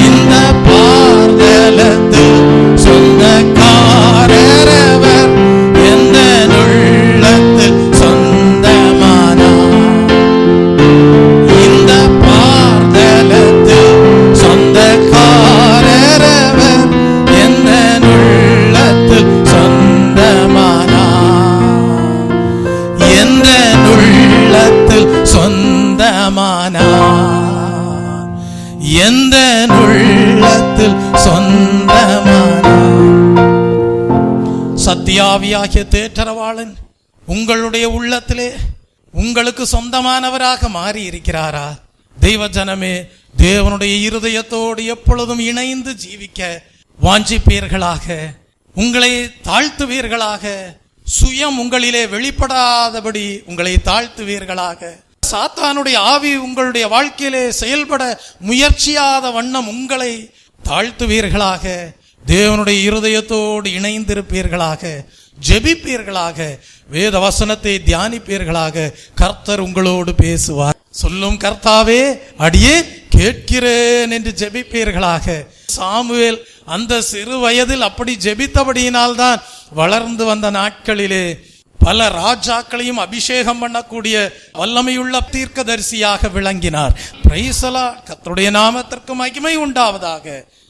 இந்த பார்தலத்தில் சொந்தக்காரரவர் எந்த உள்ளத்தில் சொந்தமானார். இந்த பார்தலத்தில் சொந்தக்காரரவர் எந்த உள்ளத்தில் சொந்தமானார். எந்த உள்ளத்தில் சொந்தமானார். எந்த உள்ளத்தில் சொந்தமானார். சத்தியாவியாகிய தேற்றரவாளன் உங்களுடைய உள்ளத்திலே உங்களுக்கு சொந்தமானவராக மாறி இருக்கிறாரா? தெய்வ ஜனமே, தேவனுடைய இருதயத்தோடு எப்பொழுதும் இணைந்து ஜீவிக்க வாஞ்சிப்பீர்களாக. உங்களை தாழ்த்துவீர்களாக. சுயம் உங்களிலே வெளிப்படாதபடி உங்களை தாழ்த்துவீர்களாக. சாத்தானுடைய ஆவி உங்களுடைய வாழ்க்கையிலே செயல்பட முயற்சியாத வண்ணம் உங்களை தாழ்த்துவீர்களாக. தேவனுடைய இருதயத்தோடு இணைந்திருப்பீர்களாக, ஜெபிப்பீர்களாக, வேத வசனத்தை தியானிப்பீர்களாக. கர்த்தர் உங்களோடு பேசுவார். சொல்லும் கர்த்தாவே அடியே கேட்கிறேன் என்று ஜெபிப்பீர்களாக. சாமுவேல் அந்த சிறு வயதில் அப்படி ஜெபித்தபடியினால்தான் வளர்ந்து வந்த நாட்களிலே பல ராஜாக்களையும் அபிஷேகம் பண்ணக்கூடிய வல்லமையுள்ள தீர்க்கதரிசியாக விளங்கினார். Price the Lord. கர்த்தருடைய நாமத்திற்கு மகிமை உண்டாவதாக.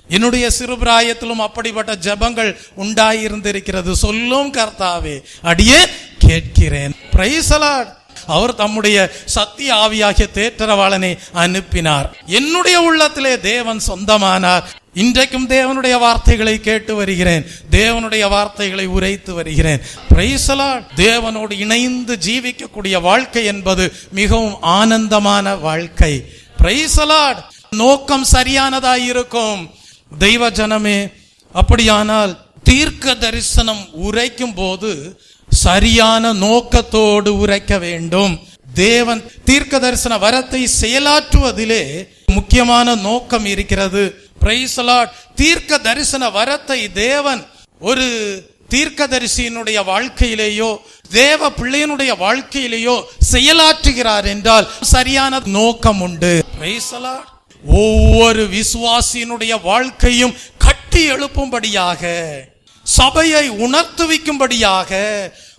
என்னுடைய சிறு பிராயத்திலும் அப்படிப்பட்ட ஜெபங்கள் உண்டாயிருந்திருக்கிறது. சொல்லும் கர்த்தாவே அடியே கேட்கிறேன். Price the Lord. அவர் தம்முடைய சத்திய ஆவியாகிய தேற்றரவாளனை அனுப்பினார். என்னுடைய உள்ளத்திலே தேவன் சொந்தமானார். இன்றைக்கும் தேவனுடைய வார்த்தைகளை கேட்டு வருகிறேன், தேவனுடைய வார்த்தைகளை உரைத்து வருகிறேன். Price the Lord. தேவனோடு இணைந்து ஜீவிக்கக்கூடிய வாழ்க்கை என்பது மிகவும் ஆனந்தமான வாழ்க்கை. Price the Lord. நோக்கம் சரியானதாய் இருக்கும். தெய்வ ஜனமே, அப்படியானால் தீர்க்க தரிசனம் உரைக்கும் போது சரியான நோக்கத்தோடு உரைக்க வேண்டும். தேவன் தீர்க்க தரிசன வரத்தை செயலாற்றுவதிலே முக்கியமான நோக்கம் இருக்கிறது. Price the Lord. தீர்க்க தரிசன வரத்தை தேவன் ஒரு தீர்க்கதரிசியினுடைய வாழ்க்கையிலேயோ தேவ பிள்ளையினுடைய வாழ்க்கையிலேயோ செயலாற்றுகிறார் என்றால் சரியான நோக்கம் உண்டு. Price the Lord. ஒவ்வொரு விசுவாசியினுடைய வாழ்க்கையும் கட்டி எழுப்பும்படியாக, சபையை உணர்த்துவிக்கும்படியாக,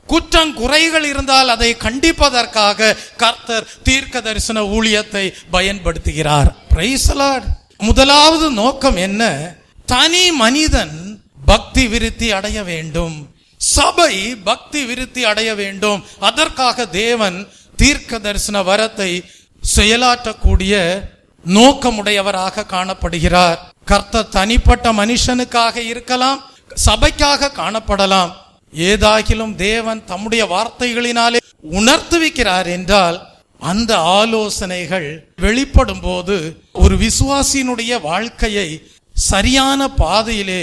குற்றம் குறைகள் இருந்தால் அதை கண்டிப்பதற்காக கர்த்தர் தீர்க்க தரிசன ஊழியத்தை பயன்படுத்துகிறார். Price the Lord. முதலாவது நோக்கம் என்ன? தனி மனிதன் பக்தி விருத்தி அடைய வேண்டும், சபை பக்தி விருத்தி அடைய வேண்டும். அதற்காக தேவன் தீர்க்க தரிசன வரத்தை செயலாற்றக்கூடிய நோக்கமுடையவராக காணப்படுகிறார். கர்த்தர் தனிப்பட்ட மனுஷனுக்காக இருக்கலாம், சபைக்காக காணப்படலாம். ஏதாகிலும் தேவன் தம்முடைய வார்த்தைகளினாலே உணர்த்துவிக்கிறார் என்றால் அந்த ஆலோசனைகள் வெளிப்படும் போது ஒரு விசுவாசியினுடைய வாழ்க்கையை சரியான பாதையிலே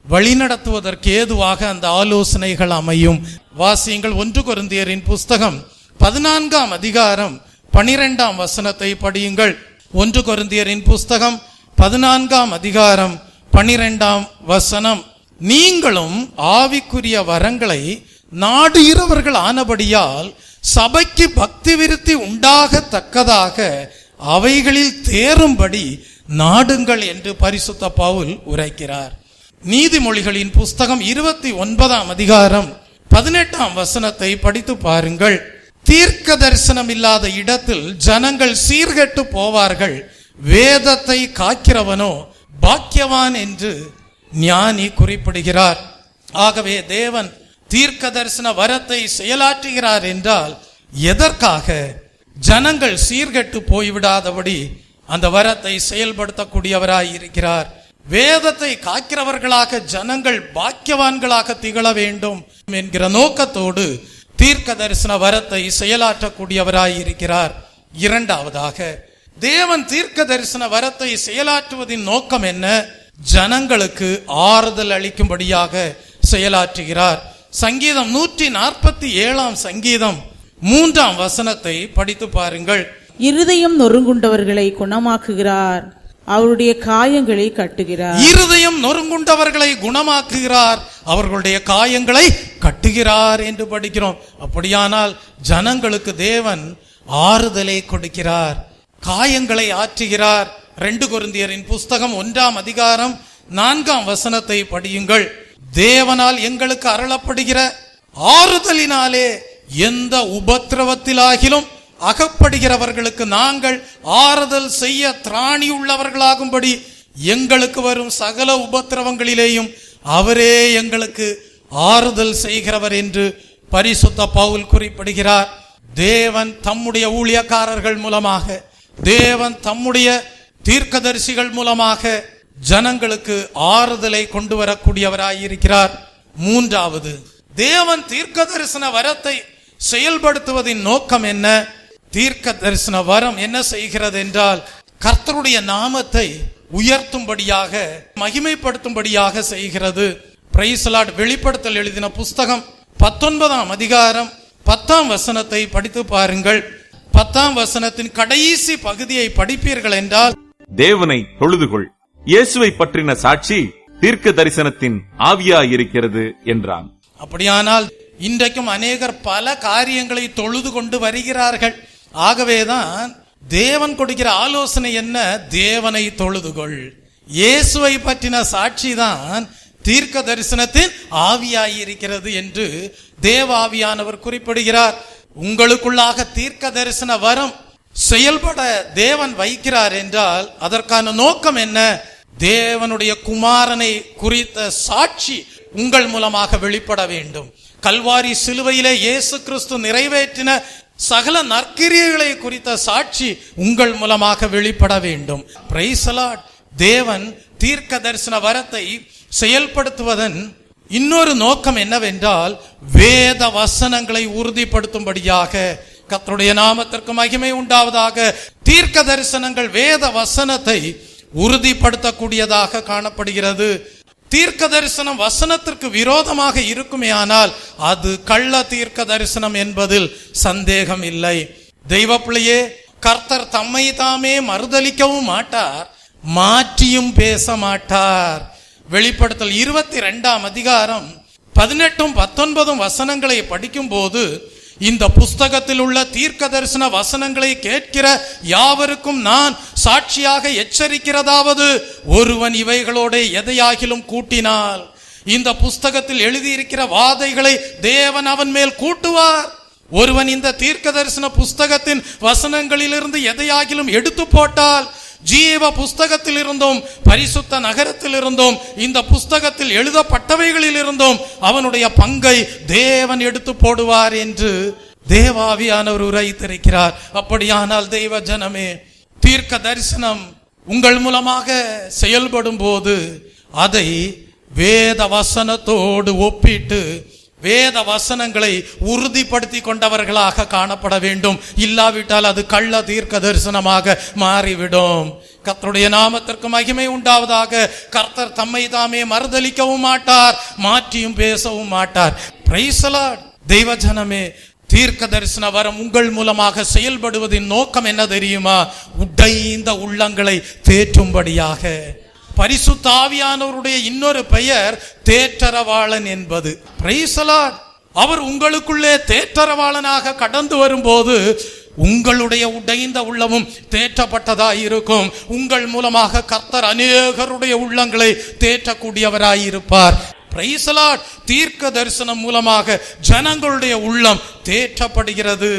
வழிநடத்துவதற்கு ஏதுவாக அந்த ஆலோசனைகள் அமையும். வாசியுங்கள். 1 கொரிந்தியரின் புஸ்தகம் 14ஆம் அதிகாரம் 12ஆம் வசனத்தை படியுங்கள். 1 கொரிந்தியரின் புஸ்தகம் 14ஆம் அதிகாரம் 12ஆம் வசனம். நீங்களும் ஆவிக்குரிய வரங்களை நாடுகிறவர்கள் ஆனபடியால் சபைக்கு பக்தி விருத்தி உண்டாகத்தக்கதாக அவைகளில் தேரும்படி நாடுங்கள் என்று பரிசுத்த பவுல் உரைக்கிறார். நீதிமொழிகளின் புஸ்தகம் 29ஆம் அதிகாரம் 18ஆம் வசனத்தை படித்து பாருங்கள். தீர்க்க தரிசனம் இல்லாத இடத்தில் ஜனங்கள் சீர்கெட்டு போவார்கள், வேதத்தை காக்கிறவனோ பாக்கியவான் என்று ஞானி குறிப்பிடுகிறார். ஆகவே தேவன் தீர்க்க தரிசன வரத்தை செயலாற்றுகிறார் என்றால் எதற்காக? ஜனங்கள் சீர்கெட்டு போய்விடாதபடி அந்த வரத்தை செயல்படுத்தக்கூடியவராய் இருக்கிறார். வேதத்தை காக்கிறவர்களாக ஜனங்கள் பாக்கியவான்களாக திகழ வேண்டும் என்கிற நோக்கத்தோடு தீர்க்க தரிசன வரத்தை செயலாற்றக்கூடியவராய் இருக்கிறார். இரண்டாவதாக, தேவன் தீர்க்க தரிசன வரத்தை செயலாற்றுவதின் நோக்கம் என்ன? ஜனங்களுக்கு ஆறுதல் அளிக்கும்படியாக செயலாற்றுகிறார். சங்கீதம் 147ஆம் சங்கீதம் 3ஆம் வசனத்தை படித்து பாருங்கள். இருதயம் நொறுங்குண்டவர்களை குணமாக்குகிறார், அவருடைய காயங்களை கட்டுகிறார். இருதயம் நொறுங்குண்டவர்களை குணமாக்குகிறார், அவர்களுடைய காயங்களை கட்டுகிறார் என்று படிக்கிறோம். அப்படியானால் ஜனங்களுக்கு தேவன் ஆறுதலை கொடுக்கிறார், காயங்களை ஆற்றுகிறார். 2 கொரிந்தியரின் புஸ்தகம் 1ஆம் அதிகாரம் 4ஆம் வசனத்தை படியுங்கள். தேவனால் எங்களுக்கு அருளப்படுகிற ஆறுதலினாலே எந்த உபத்திரவத்திலாகிலும் அகப்படுகிறவர்களுக்கு நாங்கள் ஆறுதல் செய்ய திராணி உள்ளவர்களாகும்படி எங்களுக்கு வரும் சகல உபத்திரவங்களிலேயும் அவரே எங்களுக்கு ஆறுதல் செய்கிறவர் என்று பரிசுத்த பவுல் குறிப்பிடுகிறார். தேவன் தம்முடைய ஊழியக்காரர்கள் மூலமாக, தேவன் தம்முடைய தீர்க்கதரிசிகள் மூலமாக ஜனங்களுக்கு ஆறுதலை கொண்டு வரக்கூடியவராயிருக்கிறார். மூன்றாவது, தேவன் தீர்க்க தரிசன வரத்தை செயல்படுத்துவதின் நோக்கம் என்ன? தீர்க்க தரிசன வரம் என்ன செய்கிறது என்றால் கர்த்தருடைய நாமத்தை உயர்த்தும்படியாக, மகிமைப்படுத்தும்படியாக செய்கிறது. Price the Lord. வெளிப்படுத்தல் எழுதின புஸ்தகம் 19ஆம் அதிகாரம் 10ஆம் வசனத்தை படித்து பாருங்கள். 10ஆம் வசனத்தின் கடைசி பகுதியை படிப்பீர்கள் என்றால், தேவனை தொழுதுகொள், இயேசுவை பற்றின சாட்சி தீர்க்க தரிசனத்தின் ஆவியாயிருக்கிறது என்றான். அப்படியானால் இன்றைக்கும் அநேகர் பல காரியங்களை தொழுது கொண்டு வருகிறார்கள். ஆகவேதான் தேவன் கொடுக்கிற ஆலோசனை என்ன? தேவனை தொழுதுகொள். இயேசுவை பற்றின சாட்சி தான் தீர்க்க தரிசனத்தின் ஆவியாயிருக்கிறது என்று தேவ ஆவியானவர் குறிப்பிடுகிறார். உங்களுக்குள்ளாக தீர்க்க தரிசன வரம் செயல்பட தேவன் வைக்கிறார் என்றால் அதற்கான நோக்கம் என்ன? தேவனுடைய குமாரனை குறித்த சாட்சி உங்கள் மூலமாக வெளிப்பட வேண்டும். கல்வாரி சிலுவையிலே இயேசு கிறிஸ்து நிறைவேற்றின சகல நற்கிரியைகளை குறித்த சாட்சி உங்கள் மூலமாக வெளிப்பட வேண்டும். Price the Lord. தேவன் தீர்க்க தரிசன வரத்தை செயல்படுத்துவதன் இன்னொரு நோக்கம் என்னவென்றால், வேத வசனங்களை உறுதிப்படுத்தும்படியாக. கர்த்தருடைய நாமத்திற்கு மகிமை உண்டாவதாக. தீர்க்க தரிசனங்கள் வேத வசனத்தை உறுதிப்படுத்தக்கூடியதாக காணப்படுகிறது. தீர்க்க தரிசனம் வசனத்திற்கு விரோதமாக இருக்குமே ஆனால் அது கள்ள தீர்க்க தரிசனம் என்பதில் சந்தேகம் இல்லை. தெய்வ பிள்ளையே, கர்த்தர் தம்மை தாமே மறுதலிக்கவும் மாட்டார், மாற்றியும் பேச மாட்டார். வெளிப்படுத்தல் 22ஆம் அதிகாரம் 18-19 வசனங்களை படிக்கும் போது, இந்த புஸ்தகத்தில் உள்ள தீர்க்க தரிசன வசனங்களை கேட்கிற யாவருக்கும் நான் சாட்சியாக எச்சரிக்கிறதாவது, ஒருவன் இவைகளோட எதையாகிலும் கூட்டினால் இந்த புஸ்தகத்தில் எழுதியிருக்கிற வாதைகளை தேவன் அவன் மேல் கூட்டுவார். ஒருவன் இந்த தீர்க்க தரிசன புஸ்தகத்தின் வசனங்களிலிருந்து எதையாகிலும் எடுத்து போட்டால், ஜீவ புஸ்தகத்தில் இருந்தும் பரிசுத்த நகரத்தில் இருந்தும் இந்த புஸ்தகத்தில் எழுதப்பட்டவைகளில் இருந்தும் அவனுடைய பங்கை தேவன் எடுத்து போடுவார் என்று தேவாவியானவர் உரைத்திருக்கிறார். அப்படியானால் தெய்வ ஜனமே, தீர்க்க தரிசனம் உங்கள் மூலமாக செயல்படும் போது அதை வேத வசனத்தோடு ஒப்பிட்டு வேத வசனங்களை உறுதிப்படுத்தி கொண்டவர்களாக காணப்பட வேண்டும். இல்லாவிட்டால் அது கள்ள தீர்க்க தரிசனமாக மாறிவிடும். கர்த்தருடைய நாமத்திற்கு மகிமை உண்டாவதாக. கர்த்தர் தம்மை தாமே மறுதலிக்கவும் மாட்டார், மாற்றியும் பேசவும் மாட்டார். Price the Lord. தெய்வ ஜனமே, தீர்க்க தரிசன வரம் உங்கள் மூலமாக செயல்படுவதின் நோக்கம் என்ன தெரியுமா? உடைந்த உள்ளங்களை தேற்றும்படியாக. பரிசுத்த ஆவியானவருடைய இன்னொரு பெயர் தேற்றரவாளன் என்பது. Price the Lord. அவர் உங்களுக்குள்ளே தேற்றரவாளனாக கடந்து வரும்போது உங்களுடைய உடைந்த உள்ளமும் தேற்றப்பட்டதாயிருக்கும். உங்கள் மூலமாக கர்த்தர் அநேகருடைய உள்ளங்களை தேற்றக்கூடியவராயிருப்பார். Price the Lord. தீர்க்க தரிசனம் மூலமாக ஜனங்களுடைய உள்ளம் தேற்றப்படுகிறது.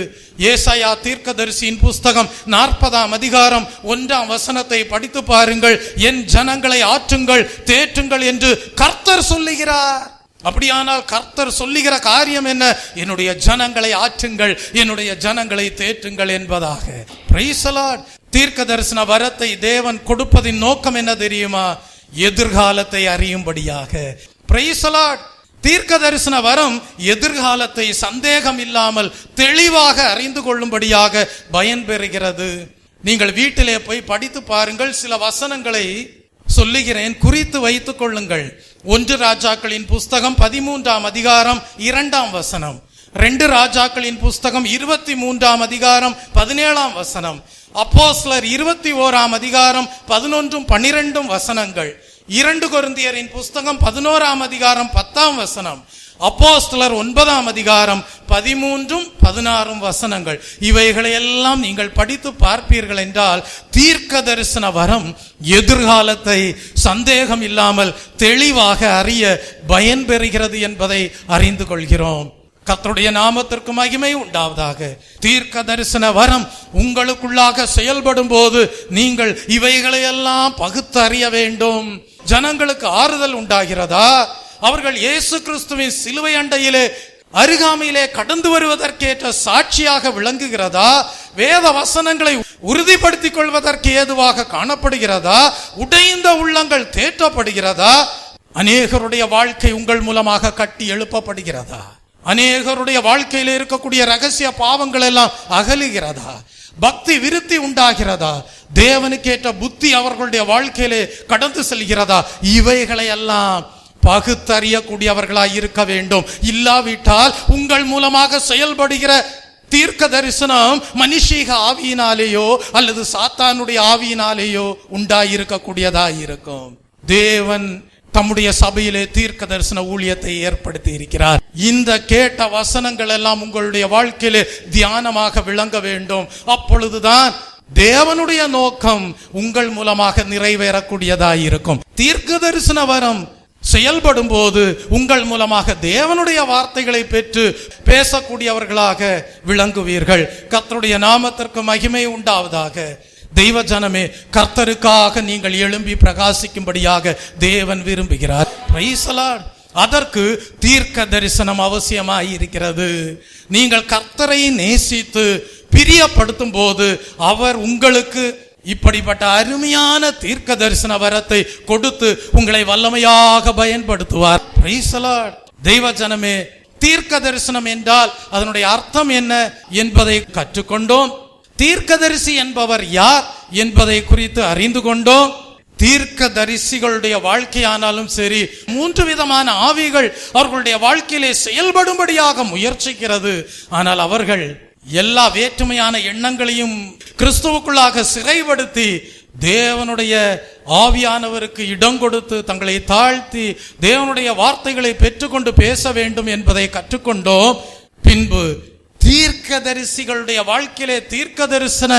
ஏசாயா தீர்க்கதரிசியின் புஸ்தகம் 40ஆம் அதிகாரம் 1ஆம் வசனத்தை படித்து பாருங்கள். என் ஜனங்களை ஆற்றுங்கள், தேற்றுங்கள் என்று கர்த்தர் சொல்லுகிறார். அப்படியானால் கர்த்தர் சொல்லுகிற காரியம் என்ன? என்னுடைய ஜனங்களை ஆற்றுங்கள், என்னுடைய ஜனங்களை தேற்றுங்கள் என்பதாக. Price the Lord. தீர்க்க தரிசன வரத்தை தேவன் கொடுப்பதின் நோக்கம் என்ன தெரியுமா? எதிர்காலத்தை அறியும்படியாக. Price the Lord. தீர்க்க தரிசன வரம் எதிர்காலத்தை சந்தேகம் இல்லாமல் தெளிவாக அறிந்து கொள்ளும்படியாக பயன் பெறுகிறது. நீங்கள் வீட்டிலே போய் படித்து பாருங்கள். சில வசனங்களை சொல்லுகிறேன், குறித்து வைத்துக் கொள்ளுங்கள். 1 ராஜாக்களின் புஸ்தகம் 13ஆம் அதிகாரம் 2ஆம் வசனம், 2 ராஜாக்களின் புஸ்தகம் 23ஆம் அதிகாரம் 17ஆம் வசனம், அப்போஸ்தலர் 21ஆம் அதிகாரம் 11-12 வசனங்கள், 2 கொரிந்தியரின் புஸ்தகம் 11ஆம் அதிகாரம் 10ஆம் வசனம், அப்போஸ்தலர் 9ஆம் அதிகாரம் 13-16 வசனங்கள். இவைகளை எல்லாம் நீங்கள் படித்து பார்ப்பீர்கள் என்றால் தீர்க்க தரிசன வரம் எதிர்காலத்தை சந்தேகம் இல்லாமல் தெளிவாக அறிய பயன் பெறுகிறது என்பதை அறிந்து கொள்கிறோம். கர்த்தருடைய நாமத்திற்கு மகிமை உண்டாவதாக. தீர்க்க தரிசன வரம் உங்களுக்குள்ளாக செயல்படும் போது நீங்கள் இவைகளையெல்லாம் பகுத்து அறிய வேண்டும். ஜனங்களுக்கு ஆறுதல் உண்டாகிறதா? அவர்கள் இயேசு கிறிஸ்துவின் சிலுவை அண்டையிலே அருகாமையிலே கடந்து வருவதற்கேற்ற சாட்சியாக விளங்குகிறதா? வேத வசனங்களை உறுதிப்படுத்திக் கொள்வதற்கு ஏதுவாக காணப்படுகிறதா? உடைந்த உள்ளங்கள் தேற்றப்படுகிறதா? அநேகருடைய வாழ்க்கை உங்கள் மூலமாக கட்டி எழுப்பப்படுகிறதா? அநேகருடைய வாழ்க்கையில் இருக்கக்கூடிய ரகசிய பாவங்கள் எல்லாம் அகலுகிறதா? பக்தி விருத்தி உண்டாகிறதா? தேவனுக்கேற்ற புத்தி அவர்களுடைய வாழ்க்கையிலே கடந்து செல்கிறதா? இவைகளை எல்லாம் பகுத்தறியக்கூடியவர்களாய் இருக்க வேண்டும். இல்லாவிட்டால் உங்கள் மூலமாக செயல்படுகிற தீர்க்க தரிசனம் மனுஷீக ஆவியினாலேயோ அல்லது சாத்தானுடைய ஆவியினாலேயோ உண்டாயிருக்கக்கூடியதாய் இருக்கும். தேவன் தம்முடைய சபையிலே தீர்க்க தரிசன ஊழியத்தை ஏற்படுத்தி இருக்கிறார். இந்த கேட்ட வசனங்கள் எல்லாம் உங்களுடைய வாழ்க்கையிலே தியானமாக விளங்க வேண்டும். அப்பொழுதுதான் தேவனுடைய நோக்கம் உங்கள் மூலமாக நிறைவேறக்கூடியதாய் இருக்கும். தீர்க்க தரிசன வரம் செயல்படும் போது உங்கள் மூலமாக தேவனுடைய வார்த்தைகளை பெற்று பேசக்கூடியவர்களாக விளங்குவீர்கள். கர்த்தருடைய நாமத்திற்கு மகிமை உண்டாவதாக. தெய்வ ஜனமே, கர்த்தருக்காக நீங்கள் எழும்பி பிரகாசிக்கும்படியாக தேவன் விரும்புகிறார். Price the Lord. அதற்கு தீர்க்க தரிசனம் அவசியமாய் இருக்கிறது. நீங்கள் கர்த்தரை நேசித்து பிரியப்படுத்தும் போது அவர் உங்களுக்கு இப்படிப்பட்ட அருமையான தீர்க்க தரிசன வரத்தை கொடுத்து உங்களை வல்லமையாக பயன்படுத்துவார். Praise the Lord. தெய்வ ஜனமே, தீர்க்க தரிசனம் என்றால் அதனுடைய அர்த்தம் என்ன என்பதை கற்றுக்கொண்டோம். தீர்க்கதரிசி என்பவர் யார் என்பதை குறித்து அறிந்து கொண்டோம். தீர்க்க தரிசிகளுடைய வாழ்க்கையானாலும் சரி, 3 விதமான ஆவிகள் அவர்களுடைய வாழ்க்கையிலே செயல்படும்படியாக முயற்சிக்கிறது. ஆனால் அவர்கள் எல்லா வேற்றுமையான எண்ணங்களையும் கிறிஸ்துவுக்குள்ளாக சிறைப்படுத்தி தேவனுடைய ஆவியானவருக்கு இடம் கொடுத்து தங்களை தாழ்த்தி தேவனுடைய வார்த்தைகளை பெற்றுக்கொண்டு பேச வேண்டும் என்பதை கற்றுக்கொண்டோம். பின்பு தீர்க்க தரிசிகளுடைய வாழ்க்கையிலே தீர்க்க தரிசன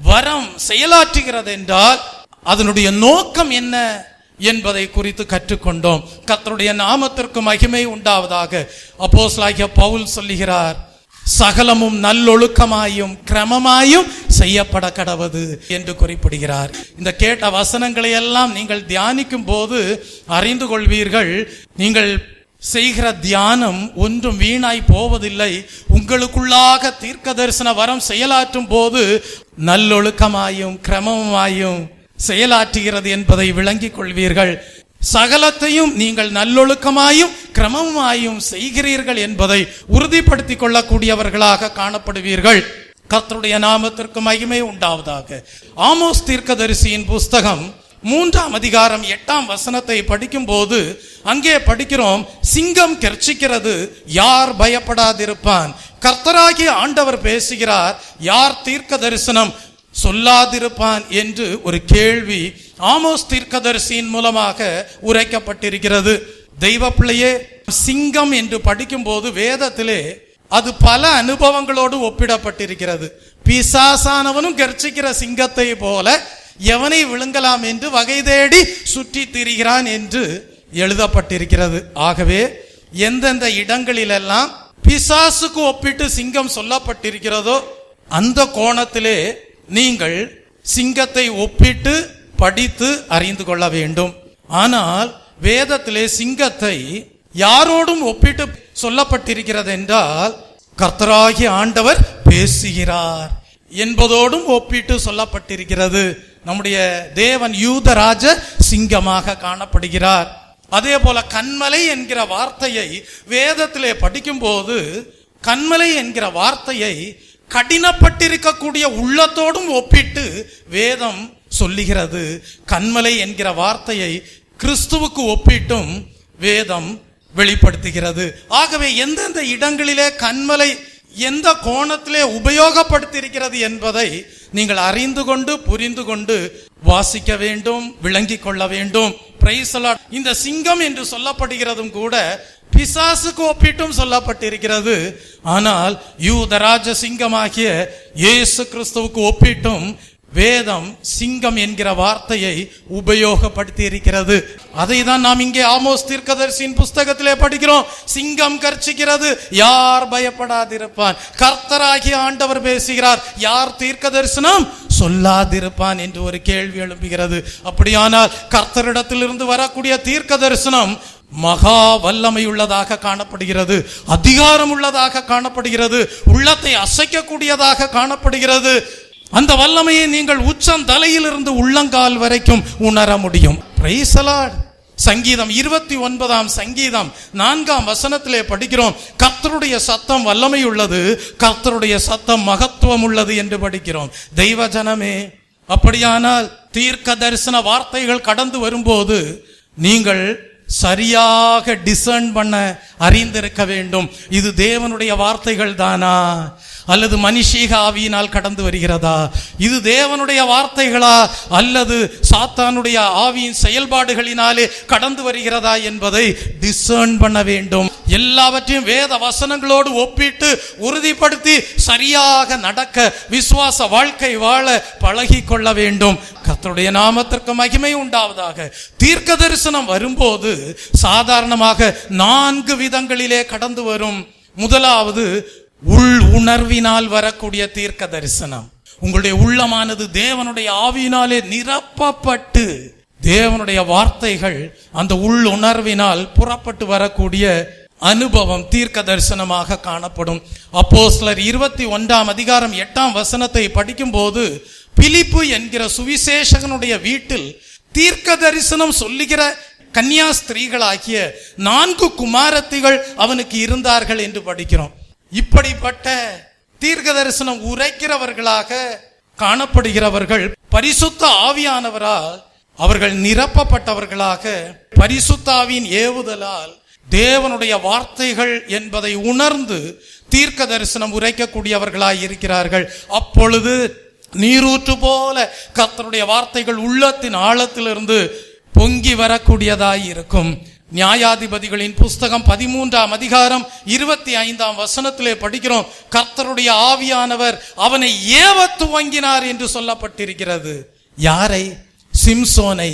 வரம் செயலாற்றுகிறது என்றால் அதனுடைய நோக்கம் என்ன என்பதை குறித்து கற்றுக்கொண்டோம். கர்த்தருடைய நாமத்திற்கு மகிமை உண்டாவதாக. அப்போஸ்தலனாகிய பவுல் சொல்லுகிறார், சகலமும் நல்லொழுக்கமாயும் கிரமமாயும் செய்யப்பட கடவது என்று குறிப்பிடுகிறார். இந்த கேட்ட வசனங்களை எல்லாம் நீங்கள் தியானிக்கும் போது அறிந்து கொள்வீர்கள், நீங்கள் செய்கிற தியானம் ஒன்றும் வீணாய் போவதில்லை. உங்களுக்குள்ளாக தீர்க்க தரிசன வரம் செயலாற்றும் போது நல்லொழுக்கமாயும் கிரமமாயும் செயலாற்றுகிறது என்பதை விளங்கிக் கொள்வீர்கள். சகலத்தையும் நீங்கள் நல்லொழுக்கமாயும் கிரமமாயும் செய்கிறீர்கள் என்பதை உறுதிப்படுத்திக் கொள்ளக்கூடியவர்களாக காணப்படுவீர்கள். கர்த்தருடைய நாமத்திற்கு மகிமை உண்டாவதாக. ஆமோஸ் தீர்க்கதரிசியின் புஸ்தகம் 3ஆம் அதிகாரம் 8ஆம் வசனத்தை படிக்கும் போது அங்கே படிக்கிறோம், சிங்கம் கெர்ச்சிக்கிறது, யார் பயப்படாதிருப்பான்? கர்த்தராகிய ஆண்டவர் பேசுகிறார், யார் தீர்க்க தரிசனம் சொல்லாதிருப்பான் என்று ஒரு கேள்வி ஆமோஸ் தீர்க்கதரிசியின் மூலமாக உரைக்கப்பட்டிருக்கிறது. தெய்வ பிள்ளையே, சிங்கம் என்று படிக்கும் போது வேதத்திலே அது பல அனுபவங்களோடு ஒப்பிடப்பட்டிருக்கிறது. பிசாசானவனும் கர்ச்சிக்கிற சிங்கத்தை போல எவனை விழுங்கலாம் என்று வகை தேடி சுற்றி திரிகிறான் என்று எழுதப்பட்டிருக்கிறது. ஆகவே எந்தெந்த இடங்களிலெல்லாம் பிசாசுக்கு ஒப்பிட்டு சிங்கம் சொல்லப்பட்டிருக்கிறதோ அந்த கோணத்திலே நீங்கள் சிங்கத்தை ஒப்பிட்டு படித்து அறிந்து கொள்ள வேண்டும். ஆனால் வேதத்திலே சிங்கத்தை யாரோடும் ஒப்பிட்டு சொல்லப்பட்டிருக்கிறது என்றால் கர்த்தராகிய ஆண்டவர் பேசுகிறார் என்பதோடும் ஒப்பிட்டு சொல்லப்பட்டிருக்கிறது. நம்முடைய தேவன் யூதராஜ சிங்கமாக காணப்படுகிறார். அதே போல கன்மலை என்கிற வார்த்தையை வேதத்திலே படிக்கும் போது கன்மலை என்கிற வார்த்தையை கடினப்பட்டிருக்கக்கூடிய உள்ளத்தோடும் ஒப்பிட்டு வேதம் சொல்லுகிறது. கன்மலை என்கிற வார்த்தையை கிறிஸ்துவுக்கு ஒப்பிட்டும் வேதம் வெளிப்படுத்துகிறது. ஆகவே எந்தெந்த இடங்களிலே கன்மலை எந்த கோணத்திலே உபயோகப்படுத்தியிருக்கிறது என்பதை நீங்கள் அறிந்து கொண்டு புரிந்து கொண்டு வாசிக்க வேண்டும், விளங்கிக் கொள்ள வேண்டும். Price the Lord. இந்த சிங்கம் என்று சொல்லப்படுகிறதும் கூட பிசாசுக்கு ஒப்பிட்டும் சொல்லப்பட்டிருக்கிறது. ஆனால் யூதராஜ சிங்கமாகிய இயேசு கிறிஸ்துவுக்கு ஒப்பிட்டும் வேதம் சிங்கம் என்கிற வார்த்தையை உபயோகப்படுத்தி இருக்கிறது. அதை தான் நாம் இங்கே ஆமோஸ் தீர்க்கதரிசியின் புஸ்தகத்திலே படிக்கிறோம். சிங்கம் கர்ச்சிக்கிறது, யார் பயப்படாதிருப்பான்? கர்த்தராகிய ஆண்டவர் பேசுகிறார், யார் தீர்க்க தரிசனம் சொல்லாதிருப்பான் என்று ஒரு கேள்வி எழுப்புகிறது. அப்படியானால் கர்த்தரிடத்திலிருந்து வரக்கூடிய தீர்க்க தரிசனம் மகா வல்லமை உள்ளதாக காணப்படுகிறது, அதிகாரம் உள்ளதாக காணப்படுகிறது, உள்ளத்தை அசைக்கக்கூடியதாக காணப்படுகிறது. அந்த வல்லமையை நீங்கள் உச்சம் தலையிலிருந்து உள்ளங்கால் வரைக்கும் உணர முடியும். Price the Lord. சங்கீதம் 29ஆம் சங்கீதம் 4ஆம் வசனத்திலே படிக்கிறோம், கர்த்தருடைய சத்தம் வல்லமை உள்ளது, கர்த்தருடைய சத்தம் மகத்துவம் உள்ளது என்று படிக்கிறோம். தெய்வ ஜனமே, அப்படியானால் தீர்க்க தரிசன வார்த்தைகள் கடந்து வரும்போது நீங்கள் சரியாக டிசர்ன் பண்ண அறிந்திருக்க வேண்டும். இது தேவனுடைய வார்த்தைகள் தானா அல்லது மனுஷீக ஆவியினால் கடந்து வருகிறதா? இது தேவனுடைய வார்த்தைகளா அல்லது சாத்தானுடைய ஆவியின் செயல்பாடுகளினாலே கடந்து வருகிறதா என்பதை டிசர்ன் பண்ண வேண்டும். எல்லாவற்றையும் வேத வசனங்களோடு ஒப்பிட்டு உறுதிப்படுத்தி சரியாக நடக்க விசுவாச வாழ்க்கை வாழ பழகி கொள்ள வேண்டும். கர்த்தருடைய நாமத்திற்கு மகிமை உண்டாவதாக. தீர்க்க தரிசனம் வரும்போது சாதாரணமாக 4 விதங்களிலே கடந்து வரும். முதலாவது, உள் உணர்வினால் வரக்கூடிய தீர்க்க தரிசனம். உங்களுடைய உள்ளமானது தேவனுடைய ஆவியினாலே நிரப்பப்பட்டு தேவனுடைய வார்த்தைகள் அந்த உள் உணர்வினால் புறப்பட்டு வரக்கூடிய அனுபவம் தீர்க்க தரிசனமாக காணப்படும். அப்போஸ்தலர் 21ஆம் அதிகாரம் 8ஆம் வசனத்தை படிக்கும் போது, பிலிப்பு என்கிற சுவிசேஷகனுடைய வீட்டில் தீர்க்க தரிசனம் சொல்லுகிற கன்னியா ஸ்திரீகளாகிய 4 குமாரத்திகள் அவனுக்கு இருந்தார்கள் என்று படிக்கிறோம். இப்படிப்பட்ட தீர்க்க தரிசனம் உரைக்கிறவர்களாக காணப்படுகிறவர்கள் பரிசுத்த ஆவியானவரால் அவர்கள் நிரப்பப்பட்டவர்களாக பரிசுத்த ஆவியின் ஏவுதலால் தேவனுடைய வார்த்தைகள் என்பதை உணர்ந்து தீர்க்க தரிசனம் உரைக்கக்கூடியவர்களாய் இருக்கிறார்கள். அப்பொழுது நீரூற்று போல கர்த்தருடைய வார்த்தைகள் உள்ளத்தின் ஆழத்திலிருந்து பொங்கி வரக்கூடியதாய் இருக்கும். நியாயாதிபதிகளின் புஸ்தகம் 13ஆம் அதிகாரம் 25ஆம் வசனத்திலே படிக்கிறோம், கர்த்தருடைய ஆவியானவர் அவனை ஏவ துவங்கினார் என்று சொல்லப்பட்டிருக்கிறது. யாரை? சிம்சோனை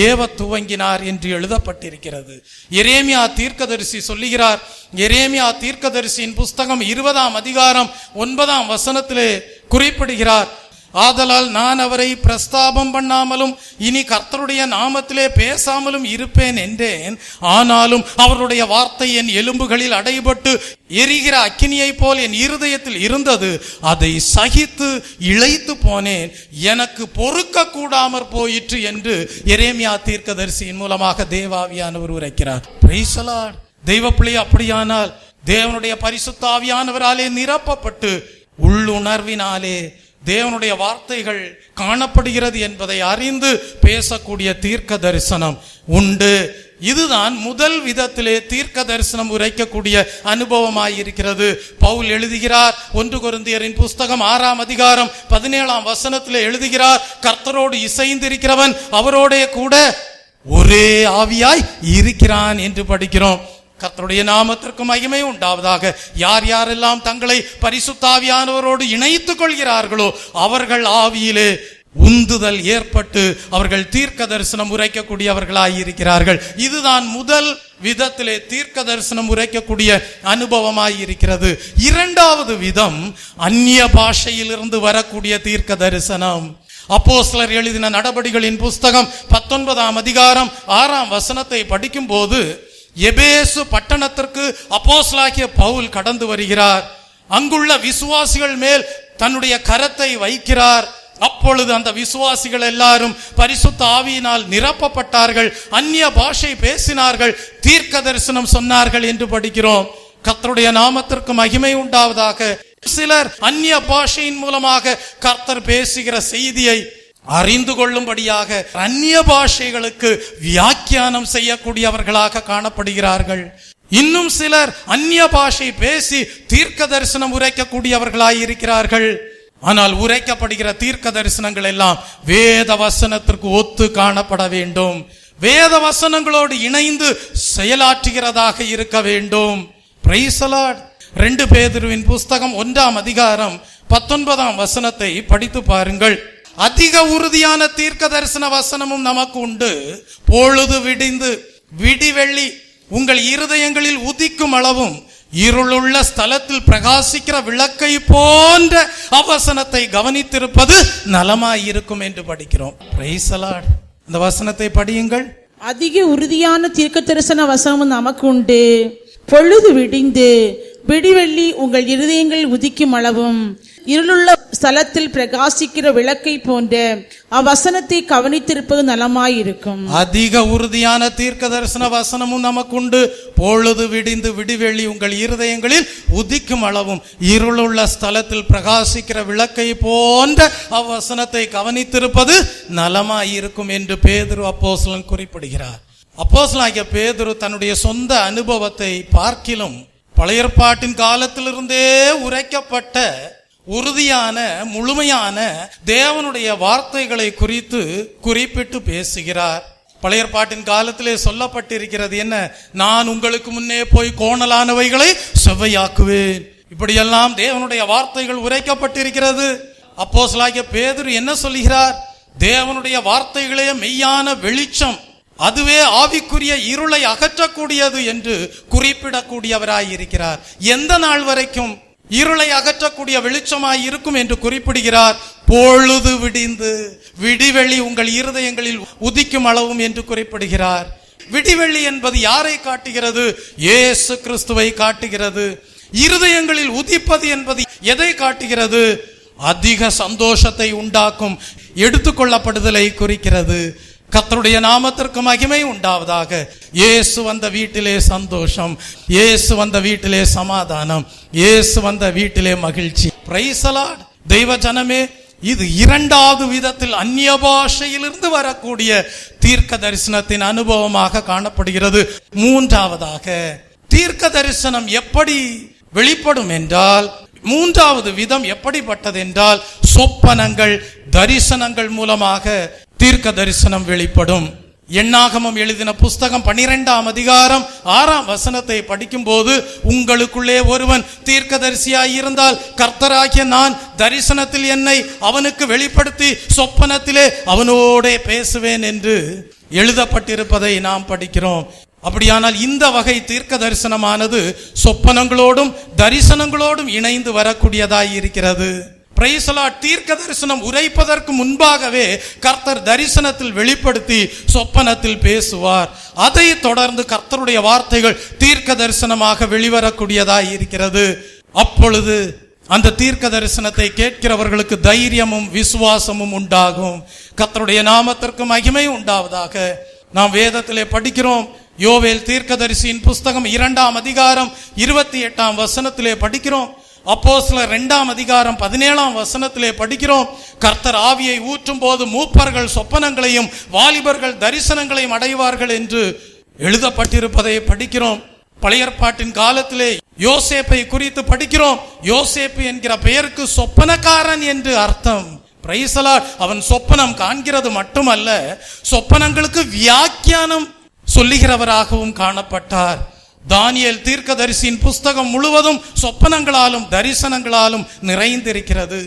ஏவ துவங்கினார் என்று எழுதப்பட்டிருக்கிறது. எரேமியா தீர்க்கதரிசி சொல்லுகிறார். எரேமியா தீர்க்கதரிசியின் புஸ்தகம் 20ஆம் அதிகாரம் 9ஆம் வசனத்திலே குறிப்பிடுகிறார், ஆதலால் நான் அவரை பிரஸ்தாபம் பண்ணாமலும் இனி கர்த்தருடைய நாமத்திலே பேசாமலும் இருப்பேன் என்றேன். ஆனாலும் அவருடைய வார்த்தை என் எலும்புகளில் அடைபட்டு எரிகிற அக்கினியை போல் என் இருதயத்தில் இருந்தது. அதை சகித்து இளைத்து போனேன், எனக்கு பொறுக்க கூடாமற் போயிற்று என்று எரேமியா தீர்க்கதரிசியின் மூலமாக தேவாவியானவர் உரைக்கிறார். Praise the Lord. தெய்வ பிள்ளை, அப்படியானால் தேவனுடைய பரிசுத்த ஆவியானவராலே நிரப்பப்பட்டு உள்ளுணர்வினாலே தேவனுடைய வார்த்தைகள் காணப்படுகிறது என்பதை அறிந்து பேசக்கூடிய தீர்க்க தரிசனம் உண்டு. இதுதான் முதல் விதத்திலே தீர்க்க தரிசனம் உரைக்கக்கூடிய அனுபவமாயிருக்கிறது. பவுல் எழுதுகிறார், 1 கொரிந்தியரின் புஸ்தகம் 6ஆம் அதிகாரம் 17ஆம் வசனத்திலே எழுதுகிறார், கர்த்தரோடு இசைந்திருக்கிறவன் அவரோடே கூட ஒரே ஆவியாய் இருக்கிறான் என்று படிக்கிறோம். கர்த்தருடைய நாமத்திற்கு மகிமை உண்டாவதாக. யார் யாரெல்லாம் தங்களை பரிசுத்த ஆவியானவரோடு இணைத்துக் கொள்கிறார்களோ அவர்கள் ஆவியிலே உந்துதல் ஏற்பட்டு அவர்கள் தீர்க்க தரிசனம் உரைக்கக்கூடியவர்களாய் இருக்கிறார்கள். இதுதான் முதல் விதத்திலே தீர்க்க தரிசனம் உரைக்கக்கூடிய அனுபவமாய் இருக்கிறது. இரண்டாவது விதம் அந்நிய பாஷையிலிருந்து வரக்கூடிய தீர்க்க தரிசனம். அப்போஸ்தலர் எழுதின நடபடிகளின் புஸ்தகம் 19ஆம் அதிகாரம் 6ஆம் வசனத்தை படிக்கும் போது, எபேசு பட்டணத்திற்கு அப்போஸ்தலனாகிய பவுல் கடந்து வருகிறார். அங்குள்ள விசுவாசிகள் மேல் தன்னுடைய கரத்தை வைக்கிறார். அப்பொழுது அந்த விசுவாசிகள் எல்லாரும் பரிசுத்த ஆவியினால் நிரப்பப்பட்டார்கள், அந்நிய பாஷை பேசினார்கள், தீர்க்க தரிசனம் சொன்னார்கள் என்று படிக்கிறோம். கர்த்தருடைய நாமத்திற்கு மகிமை உண்டாவதாக. சிலர் அந்நிய பாஷையின் மூலமாக கர்த்தர் பேசுகிற செய்தியை அறிந்து கொள்ளும்படியாக அந்நிய பாஷைகளுக்கு வியாக்கியானம் செய்யக்கூடியவர்களாக காணப்படுகிறார்கள். இன்னும் சிலர் அந்நிய பாஷை பேசி தீர்க்க தரிசனம் உரைக்கக்கூடியவர்களாய் இருக்கிறார்கள். ஆனால் உரைக்கப்படுகிற தீர்க்க தரிசனங்கள் எல்லாம் வேத வசனத்திற்கு ஒத்து காணப்பட வேண்டும், வேத வசனங்களோடு இணைந்து செயலாற்றுகிறதாக இருக்க வேண்டும். Price the Lord. 2 பேதுருவின் புஸ்தகம் 1ஆம் அதிகாரம் 19ஆம் வசனத்தை படித்து பாருங்கள். அதிக உறுதியான தீர்க்க தரிசன வசனமும் நமக்கு உண்டு. பொழுது விடிந்து விடிவெள்ளி உங்கள் இருதயங்களில் உதிக்கும் அளவும் இருளுள்ள ஸ்தலத்தில் பிரகாசிக்கிற விளக்கை போன்ற அவசனத்தை கவனித்திருப்பது நலமாயிருக்கும் என்று படிக்கிறோம். Price the Lord. இந்த வசனத்தை படியுங்கள். அதிக உறுதியான தீர்க்க தரிசன வசனமும் நமக்கு உண்டு. பொழுது விடிந்து விடிவெள்ளி உங்கள் இருதயங்களில் உதிக்கும் அளவும் இருளுள்ள ஸ்தலத்தில் பிரகாசிக்கிற விளக்கை போன்ற அவ்வசனத்தை கவனித்திருப்பது நலமாயிருக்கும். அதிக உறுதியான தீர்க்க தரிசன வசனமும் நமக்குண்டு. பொழுது விடிந்து விடிவெள்ளி உங்கள் இருதயங்களில் உதிக்கும் அளவும் இருளுள்ள ஸ்தலத்தில் பிரகாசிக்கிற விளக்கை போன்ற அவ்வசனத்தை கவனித்திருப்பது நலமாயிருக்கும் என்று பேதுரு அப்போஸ்தலன் குறிப்பிடுகிறார். அப்போஸ்தலனாகிய பேதுரு தன்னுடைய சொந்த அனுபவத்தை பார்க்கிலும் பழைய ஏற்பாட்டின் காலத்திலிருந்தே உரைக்கப்பட்ட உறுதியான முழுமையான தேவனுடைய வார்த்தைகளை குறித்து குறிப்பிட்டு பேசுகிறார். பழைய ஏற்பாட்டின் காலத்திலே சொல்லப்பட்டிருக்கிறது என்ன? நான் உங்களுக்கு முன்னே போய் கோணலானவைகளை செவ்வையாக்குவேன். இப்படியெல்லாம் தேவனுடைய வார்த்தைகள் உரைக்கப்பட்டிருக்கிறது. அப்போஸ்தலனாகிய பேதுரு என்ன சொல்கிறார்? தேவனுடைய வார்த்தைகளே மெய்யான வெளிச்சம், அதுவே ஆவிக்குரிய இருளை அகற்றக்கூடியது என்று குறிப்பிடக்கூடியவராயிருக்கிறார். எந்த நாள் வரைக்கும் இருளை அகற்றக்கூடிய வெளிச்சமாய் இருக்கும் என்று குறிப்பிடுகிறார்? பொழுது விடிந்து விடிவெள்ளி உங்கள் இருதயங்களில் உதிக்கும் அளவும் என்று குறிப்பிடுகிறார். விடிவெள்ளி என்பது யாரை காட்டுகிறது? இயேசு கிறிஸ்துவை காட்டுகிறது. இருதயங்களில் உதிப்பது என்பது எதை காட்டுகிறது? அதிக சந்தோஷத்தை உண்டாக்கும் எடுத்துக்கொள்ளப்படுதலை குறிக்கிறது. கர்த்தருடைய நாமத்திற்கு மகிமை உண்டாவதாக. இயேசு வந்த வீட்டிலே சந்தோஷம், இயேசு வந்த வீட்டிலே சமாதானம், இயேசு வந்த வீட்டிலே மகிழ்ச்சி. Price the Lord. தெய்வ ஜனமே, இது இரண்டாவது விதத்தில் அந்நிய பாஷையிலிருந்து வரக்கூடிய தீர்க்க தரிசனத்தின் அனுபவமாக காணப்படுகிறது. மூன்றாவதாக தீர்க்க தரிசனம் எப்படி வெளிப்படும் என்றால், மூன்றாவது விதம் எப்படிப்பட்டது என்றால், சொப்பனங்கள் தரிசனங்கள் மூலமாக தீர்க்க தரிசனம் வெளிப்படும். எண்ணாகமம் எழுதின புஸ்தகம் 12ஆம் அதிகாரம் 6ஆம் வசனத்தை படிக்கும் போது, உங்களுக்குள்ளே ஒருவன் தீர்க்கதரிசியாய் இருந்தால் கர்த்தராகிய நான் தரிசனத்தில் என்னை அவனுக்கு வெளிப்படுத்தி சொப்பனத்திலே அவனோடே பேசுவேன் என்று எழுதப்பட்டிருப்பதை நாம் படிக்கிறோம். அப்படியானால் இந்த வகை தீர்க்க தரிசனமானது சொப்பனங்களோடும் தரிசனங்களோடும் இணைந்து வரக்கூடியதாய் இருக்கிறது. Price the Lord. தீர்க்க தரிசனம் உரைப்பதற்கு முன்பாகவே கர்த்தர் தரிசனத்தில் வெளிப்படுத்தி சொப்பனத்தில் பேசுவார். அதை தொடர்ந்து கர்த்தருடைய வார்த்தைகள் தீர்க்க தரிசனமாக வெளிவரக்கூடியதாய் இருக்கிறது. அப்பொழுது அந்த தீர்க்க தரிசனத்தை கேட்கிறவர்களுக்கு தைரியமும் விசுவாசமும் உண்டாகும். கர்த்தருடைய நாமத்திற்கு மகிமை உண்டாவதாக. நாம் வேதத்திலே படிக்கிறோம். யோவேல் தீர்க்கதரிசியின் புஸ்தகம் 2ஆம் அதிகாரம் 28ஆம் வசனத்திலே படிக்கிறோம். அப்போஸ்தலர் 2ஆம் அதிகாரம் 17ஆம் வசனத்திலே படிக்கிறோம். கர்த்தர் ஆவியை ஊற்றும் போது மூப்பர்கள் சொப்பனங்களையும் வாலிபர்கள் தரிசனங்களையும் அடைவார்கள் என்று எழுதப்பட்டிருப்பதை படிக்கிறோம். பழைய ஏற்பாட்டின் காலத்திலே யோசேப்பை குறித்து படிக்கிறோம். யோசேப்பு என்கிற பெயருக்கு சொப்பனக்காரன் என்று அர்த்தம். Price the Lord. அவன் சொப்பனம் காண்கிறது மட்டுமல்ல, சொப்பனங்களுக்கு வியாக்கியானம் சொல்லுகிறவராகவும் காணப்பட்டார். தானியேல் தீர்க்கதரிசியின் புஸ்தகம் முழுவதும் சொப்பனங்களாலும் தரிசனங்களாலும் நிறைந்திருக்கிறது.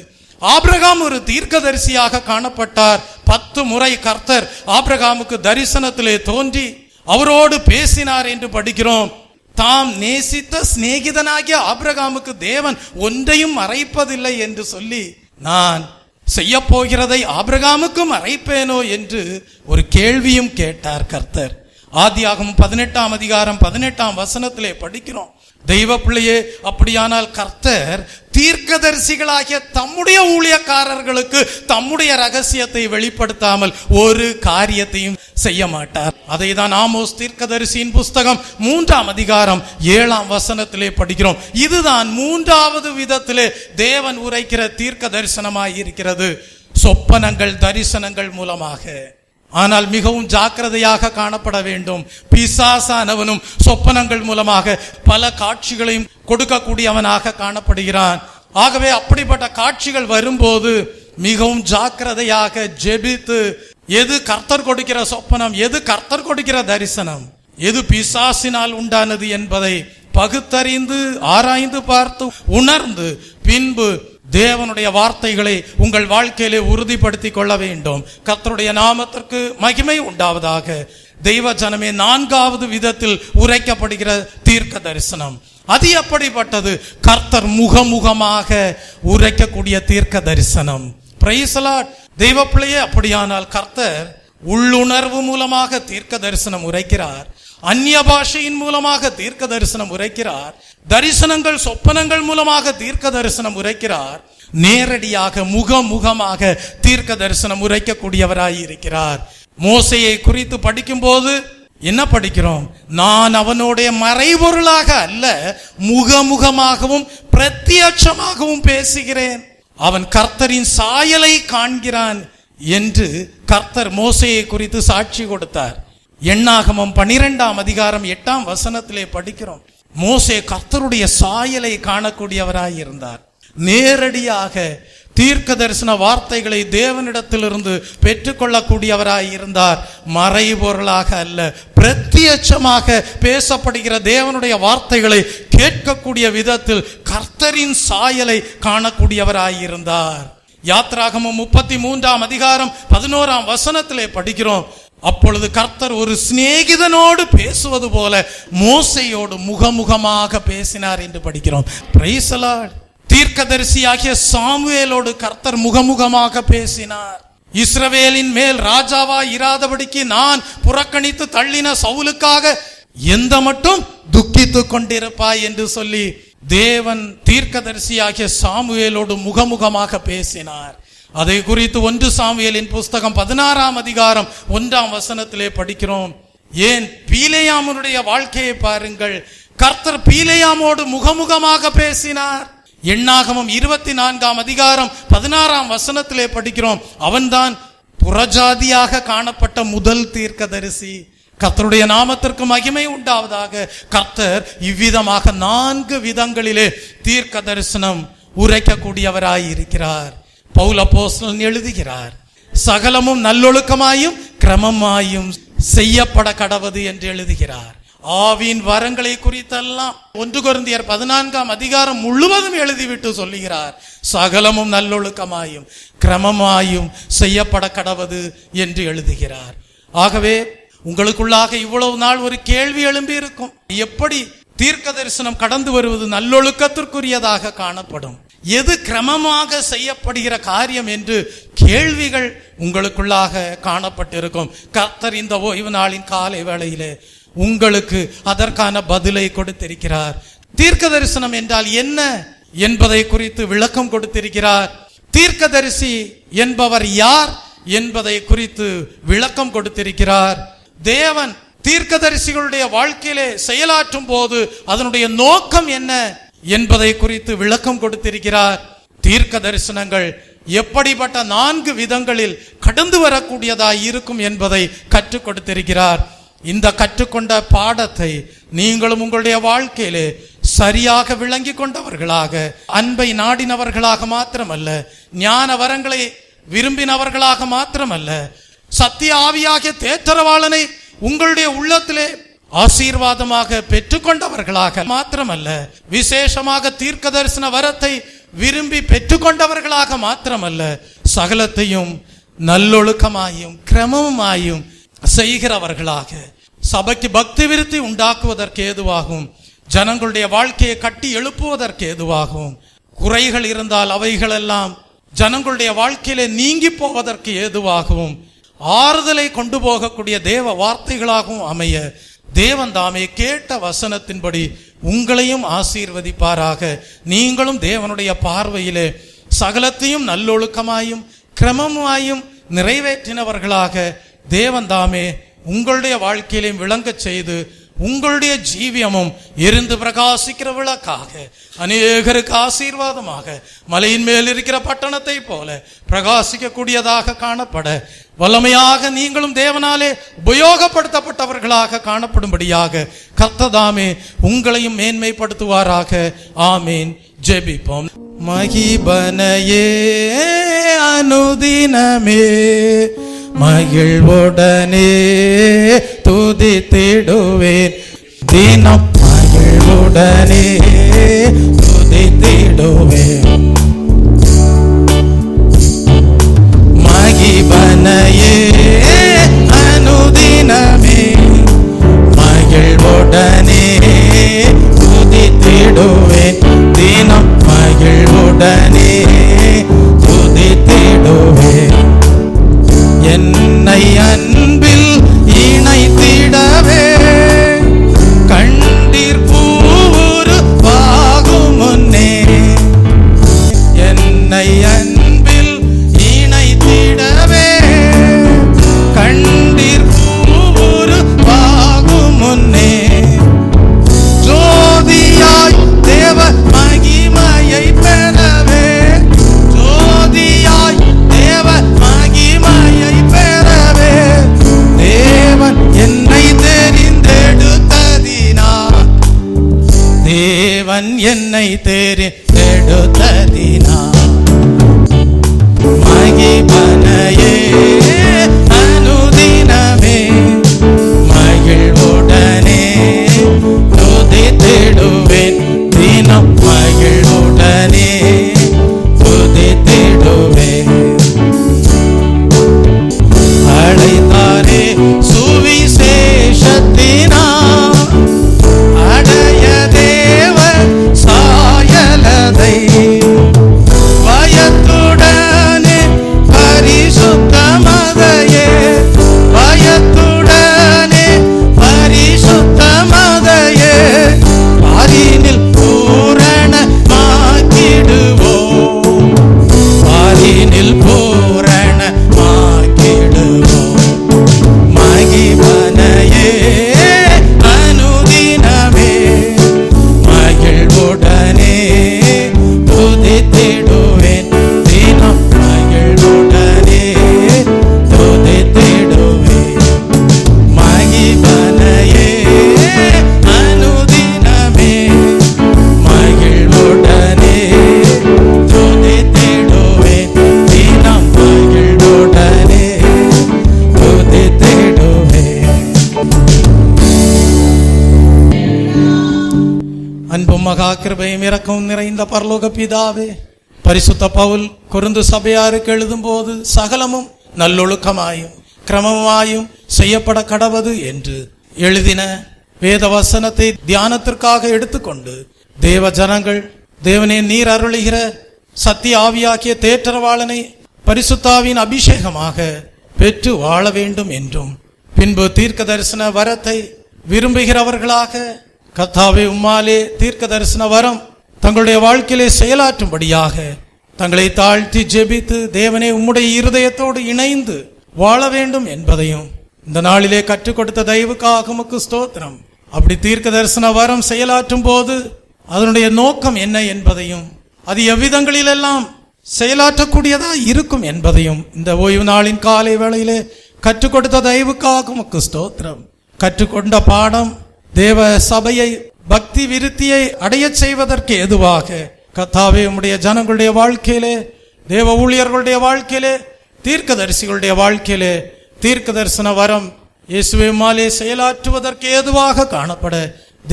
ஆபிரகாம் ஒரு தீர்க்கதரிசியாக காணப்பட்டார். 10 முறை கர்த்தர் ஆபிரகாமுக்கு தரிசனத்திலே தோன்றி அவரோடு பேசினார் என்று படிக்கிறோம். தாம் நேசித்த சிநேகிதனாகிய ஆபிரகாமுக்கு தேவன் ஒன்றையும் மறைப்பதில்லை என்று சொல்லி, நான் செய்ய போகிறதை ஆபிரகாமுக்கு மறைப்பேனோ என்று ஒரு கேள்வியும் கேட்டார் கர்த்தர். ஆதியாகமம் 18ஆம் அதிகாரம் 18ஆம் வசனத்திலே படிக்கிறோம். தெய்வ பிள்ளையே, அப்படியானால் கர்த்தர் தீர்க்கதரிசிகளாகிய தம்முடைய ஊழியக்காரர்களுக்கு தம்முடைய ரகசியத்தை வெளிப்படுத்தாமல் ஒரு காரியத்தையும் செய்ய மாட்டார். அதை தான் ஆமோஸ் தீர்க்கதரிசியின் புஸ்தகம் 3ஆம் அதிகாரம் 7ஆம் வசனத்திலே படிக்கிறோம். இதுதான் 3வது விதத்திலே தேவன் உரைக்கிற தீர்க்க தரிசனமாய் இருக்கிறது, சொப்பனங்கள் தரிசனங்கள் மூலமாக. ஆனால் மிகவும் ஜாக்கிரதையாக காணப்பட வேண்டும். பிசாசானவனும் சொப்பனங்கள் மூலமாக பல காட்சிகளையும் கொடுக்கக்கூடியவனாக காணப்படுகிறான். ஆகவே அப்படிப்பட்ட காட்சிகள் வரும்போது மிகவும் ஜாக்கிரதையாக ஜெபித்து, எது கர்த்தர் கொடுக்கிற சொப்பனம், எது கர்த்தர் கொடுக்கிற தரிசனம், எது பிசாசினால் உண்டானது என்பதை பகுத்தறிந்து ஆராய்ந்து பார்த்து உணர்ந்து பின்பு தேவனுடைய வார்த்தைகளை உங்கள் வாழ்க்கையிலே உறுதிப்படுத்தி கொள்ள வேண்டும். கர்த்தருடைய நாமத்திற்கு மகிமை உண்டாவதாக. தெய்வ ஜனமே, 4வது விதத்தில் உரைக்கப்படுகிற தீர்க்க தரிசனம் அது எப்படிப்பட்டது? கர்த்தர் முகமுகமாக உரைக்கக்கூடிய தீர்க்க தரிசனம். Price the Lord. தெய்வ பிள்ளையே, அப்படியானால் கர்த்தர் உள்ளுணர்வு மூலமாக தீர்க்க தரிசனம் உரைக்கிறார், அந்நிய பாஷையின் மூலமாக தீர்க்க தரிசனம் உரைக்கிறார், தரிசனங்கள் சொப்பனங்கள் மூலமாக தீர்க்க தரிசனம் உரைக்கிறார், நேரடியாக முகமுகமாக தீர்க்க தரிசனம் உரைக்கக்கூடியவராய் இருக்கிறார். மோசேயை குறித்து படிக்கும் போது என்ன படிக்கிறோம்? நான் அவனுடைய மறைபொருளாக அல்ல, முகமுகமாகவும் பிரத்யட்சமாகவும் பேசுகிறேன், அவன் கர்த்தரின் சாயலை காண்கிறான் என்று கர்த்தர் மோசேயை குறித்து சாட்சி கொடுத்தார். எண்ணாகமம் 12ஆம் அதிகாரம் 8ஆம் வசனத்திலே படிக்கிறோம். மோசே கர்த்தருடைய சாயலை காணக்கூடியவராய் இருந்தார். நேரடியாக தீர்க்க தரிசன வார்த்தைகளை தேவனிடத்திலிருந்து பெற்றுக்கொள்ளக்கூடியவராய் இருந்தார். மறைபொருளாக அல்ல, பிரத்யட்சமாக பேசப்படுகிற தேவனுடைய வார்த்தைகளை கேட்கக்கூடிய விதத்தில் கர்த்தரின் சாயலை காணக்கூடியவராய் இருந்தார். யாத்ராகமம் 33ஆம் அதிகாரம் 11ஆம் வசனத்திலே படிக்கிறோம். அப்பொழுது கர்த்தர் ஒரு சிநேகிதனோடு பேசுவது போல மோசேயோடு முகமுகமாக பேசினார் என்று படிக்கிறோம். Price the Lord. தீர்க்கதரிசியாகிய சாமுவேலோடு கர்த்தர் முகமுகமாக பேசினார். இஸ்ரவேலின் மேல் ராஜாவாய் இராதபடிக்கு நான் புறக்கணித்து தள்ளின சவுலுக்காக எந்த மட்டும் துக்கித்துக் கொண்டிருப்பாய் என்று சொல்லி தேவன் தீர்க்கதரிசியாகிய சாமுவேலோடு முகமுகமாக பேசினார். அதை குறித்து 1 சாமுவேலின் புஸ்தகம் 16ஆம் அதிகாரம் 1ஆம் வசனத்திலே படிக்கிறோம். ஏன் பீலேயாமுடைய வாழ்க்கையை பாருங்கள். கர்த்தர் பீலேயாமோடு முகமுகமாக பேசினார். எண்ணாகமம் 24ஆம் அதிகாரம் 16ஆம் வசனத்திலே படிக்கிறோம். அவன்தான் புறஜாதியாக காணப்பட்ட முதல் தீர்க்கதரிசி. கர்த்தருடைய நாமத்திற்கு மகிமை உண்டாவதாக. கர்த்தர் இவ்விதமாக 4 விதங்களிலே தீர்க்க தரிசனம் உரைக்கக்கூடியவராய் இருக்கிறார். பவுல் அப்போஸ்தலன் எழுதுகிறார், சகலமும் நல்லொழுக்கமாயும் கிரமமாயும் செய்யப்பட கடவது என்று எழுதுகிறார். ஆவின் வரங்களை குறித்தெல்லாம் 1 கொரிந்தியர் 14ஆம் அதிகாரம் முழுவதும் எழுதிவிட்டு சொல்லுகிறார், சகலமும் நல்லொழுக்கமாயும் கிரமமாயும் செய்யப்பட கடவது என்று எழுதுகிறார். ஆகவே உங்களுக்குள்ளாக இவ்வளவு நாள் ஒரு கேள்வி எழும்பி இருக்கும், எப்படி தீர்க்க தரிசனம் கடந்து வருவது நல்லொழுக்கத்திற்குரியதாக காணப்படும், எது கிரமமாக செய்யப்படுகிற காரியம் என்று கேள்விகள் உங்களுக்குள்ளாக காணப்பட்டிருக்கும். கர்த்தர் இந்த ஓய்வு நாளின் காலை வேளையிலே உங்களுக்கு அதற்கான பதிலை கொடுத்திருக்கிறார். தீர்க்க தரிசனம் என்றால் என்ன என்பதை குறித்து விளக்கம் கொடுத்திருக்கிறார். தீர்க்கதரிசி என்பவர் யார் என்பதை குறித்து விளக்கம் கொடுத்திருக்கிறார். தேவன் தீர்க்கதரிசிகளுடைய வாழ்க்கையிலே செயலாற்றும் போது அதனுடைய நோக்கம் என்ன என்பதை குறித்து விளக்கம் கொடுத்திருக்கிறார். தீர்க்க தரிசனங்கள் எப்படிப்பட்ட 4 விதங்களில் கடந்து வரக்கூடியதாய் இருக்கும் என்பதை கற்றுக் கொடுத்திருக்கிறார். இந்த கற்றுக்கொண்ட பாடத்தை நீங்களும் உங்களுடைய வாழ்க்கையிலே சரியாக விளங்கி கொண்டவர்களாக, அன்பை நாடினவர்களாக மாத்திரமல்ல, ஞான வரங்களை விரும்பினவர்களாக மாத்திரமல்ல, சத்திய ஆவியாகிய தேற்றரவாளனை உங்களுடைய உள்ளத்திலே ஆசீர்வாதமாக பெற்றுக்கொண்டவர்களாக மாத்திரமல்ல, விசேஷமாக தீர்க்க தரிசன வரத்தை விரும்பி பெற்றுக்கொண்டவர்களாக மாத்திரமல்ல, சகலத்தையும் நல்லொழுக்கமாயும் கிரமமாயும் செய்கிறவர்களாக, சபைக்கு பக்தி விருத்தி உண்டாக்குவதற்கு ஏதுவாகும், ஜனங்களுடைய வாழ்க்கையை கட்டி எழுப்புவதற்கு ஏதுவாகும், குறைகள் இருந்தால் அவைகளெல்லாம் ஜனங்களுடைய வாழ்க்கையிலே நீங்கி போவதற்கு ஏதுவாகவும், ஆறுதலை கொண்டு போகக்கூடிய தேவ வார்த்தைகளாகவும் அமைய தேவன் தாமே கேட்ட வசனத்தின்படி உங்களையும் ஆசீர்வதிப்பாராக. நீங்களும் தேவனுடைய பார்வையிலே சகலத்தையும் நல்லொழுக்கமாயும் கிரமமாயும் நிறைவேற்றினவர்களாக தேவன் தாமே உங்களுடைய வாழ்க்கையிலையும் விளங்கச் செய்து உங்களுடைய ஜீவியமும் எரிந்து பிரகாசிக்கிற விளக்காக, அநேகருக்கு ஆசீர்வாதமாக, மலையின் மேல் இருக்கிற பட்டணத்தை போல பிரகாசிக்கக்கூடியதாக காணப்பட வல்லமையாக நீங்களும் தேவனாலே உபயோகப்படுத்தப்பட்டவர்களாக காணப்படும்படியாக கர்த்ததாமே உங்களையும் மேன்மைப்படுத்துவாராக. ஆமீன். ஜெபிப்போம். மகிபனையே அனுதினமே மகிழ்வுடனே துதித்திடுவேன், தினம் மகிழ்வுடனே துதித்திடுவேன். மகிபனையே அனுதினமே மகிழ்வுடனே துதித்திடுவேன், தினம் மகிழ்வுடனே துதித்திடுவேன். என்னை அன்பில் இணைத்திடவே கண்டீர் பூவுரு வாகும் முன்னே தேவன் என்னை தேர்ந்தெடுத்ததினால் மகிபனையே அனுதினமே மகிழ்வுடனே துதித்திடுவேன். தினம் மகிழ்வுடனே துதித்திடுவேன். அழைத்தாரே சுவிசேஷத்தினால் அடைய தேவ சாயலதை பயத்துடனே பரிசுத்தமதையே பயத்துடனே பரிசுத்தமதையே பாரினில் பூரணமாக்கிடுவோம். பாரினில் பூரணமாக்கிடுவோம். மகிபனையே அனுதினமே மகிழ்வுடனே துதித்திடுவேன். தினம் மகிழ்வுடனே துதித்திடுவேன். மகிபனையே அனுதினமே மகிழ்வுடனே துதித்திடுவேன். தினம் மகிழ்வுடனே துதித்திடுவேன். அன்பும் மகா கிருபையும் இரக்கமும் நிறைந்த பரலோக பிதாவே, பரிசுத்த பவுல் கொரிந்து சபையாருக்கு எழுதும் போது சகலமும் நல்லொழுக்கமாயும் கிரமமாயும் செய்யப்பட கடவது என்று எழுதின வேத வசனத்தை தியானத்திற்காக எடுத்துக்கொண்டு தேவ ஜனங்கள் தேவனே நீர் அருளுகிற சத்திய ஆவியாக்கிய தேற்றரவாளனை பரிசுத்தாவின் அபிஷேகமாக பெற்று வாழ வேண்டும் என்றும் பின்பு தீர்க்க தரிசன வரத்தை விரும்புகிறவர்களாக கர்த்தாவே உம்மாலே தீர்க்க தரிசன வரம் தங்களுடைய வாழ்க்கையிலே செயலாற்றும்படியாக தங்களை தாழ்த்தி ஜெபித்து தேவனே உம்முடைய இருதயத்தோடு இணைந்து வாழ வேண்டும் என்பதையும் இந்த நாளிலே கற்றுக் கொடுத்த தயவுக்காக உமக்கு ஸ்தோத்திரம். அப்படி தீர்க்க தரிசன வரம் செயலாற்றும் போது அதனுடைய நோக்கம் என்ன என்பதையும் அது எவ்விதங்களிலெல்லாம் செயலாற்றக்கூடியதா இருக்கும் என்பதையும் இந்த ஓய்வு நாளின் காலை வேளையிலே கற்றுக் கொடுத்த தயவுக்காக உமக்கு ஸ்தோத்திரம். கற்றுக்கொண்ட பாடம் தேவ சபையை பக்தி விருத்தியை அடைய செய்வதற்கு ஏதுவாக கர்த்தாவே உம்முடைய ஜனங்களுடைய வாழ்க்கையிலே தேவ ஊழியர்களுடைய வாழ்க்கையிலே தீர்க்கதரிசிகளுடைய வாழ்க்கையிலே தீர்க்க தரிசன வரம் இயேசுவே உம்மாலே செயலாற்றுவதற்கு ஏதுவாக காணப்பட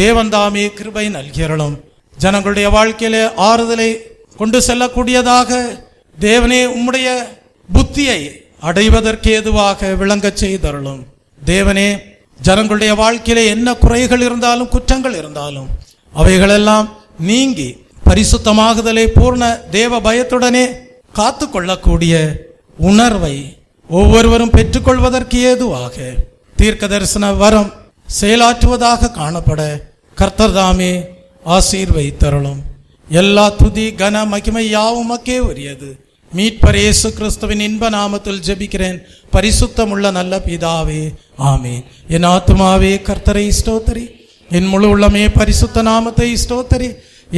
தேவன் தாமே கிருபை நல்கிறளும். ஜனங்களுடைய வாழ்க்கையிலே ஆறுதலை கொண்டு செல்லக்கூடியதாக தேவனே உம்முடைய புத்தியை அடைவதற்கு ஏதுவாக விளங்கச் செய்தருளும். தேவனே ஜனங்களுடைய வாழ்க்கையிலே என்ன குறைகள் இருந்தாலும் குற்றங்கள் இருந்தாலும் அவைகளெல்லாம் நீங்கி பரிசுத்தமாகுதலை பூர்ண தேவ பயத்துடனே காத்து கொள்ளக்கூடிய உணர்வை ஒவ்வொருவரும் பெற்றுக்கொள்வதற்கு ஏதுவாக தீர்க்க தரிசன வரம் செயலாற்றுவதாக காணப்பட கர்த்தர் தாமே ஆசீர்வதித்தருளும். எல்லா துதி கன மகிமை யாவும் மக்கே உரியது. மீட்பர் இயேசு கிறிஸ்துவின் இன்ப நாமத்தில் ஜெபிக்கிறேன் பரிசுத்தமுள்ள நல்ல பிதாவே, ஆமீன். என் ஆத்துமாவே கர்த்தரை ஸ்தோத்தரி, என் முழு உள்ளமே பரிசுத்த நாமத்தை ஸ்தோத்தரி.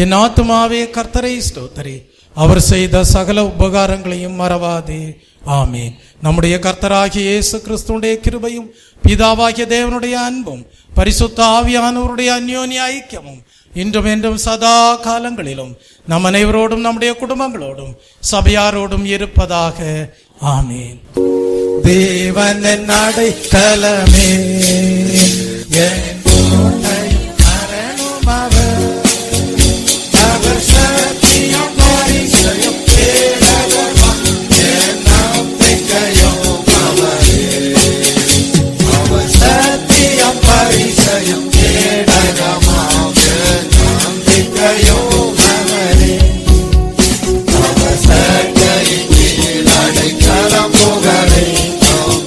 என் ஆத்துமாவே கர்த்தரை ஸ்தோத்தரி, அவர் செய்த சகல உபகாரங்களையும் மறவாதே, ஆமீன். நம்முடைய கர்த்தராகிய இயேசு கிறிஸ்துவுடைய கிருபையும் பிதாவாகிய தேவனுடைய அன்பும் பரிசுத்த ஆவியானவருடைய அந்யோன்ய ஐக்கியமும் இன்றும் என்றும் சதா காலங்களிலும் நம் அனைவரோடும் நம்முடைய குடும்பங்களோடும் சபையாரோடும் இருப்பதாக, ஆமீன். தேவன் அடைக்கலமே என் கோட்டை மரணம் அவர் சத்தியம் பரிசயம் கேளவம் என் நம்பிக்கையும் அவரே அவர் சத்தியம் பரிசயம் கேடகமாம் என் நம்பிக்கையும் அவரே அவர் சட்டையின் கீழ் அடைக்கலம் புகழை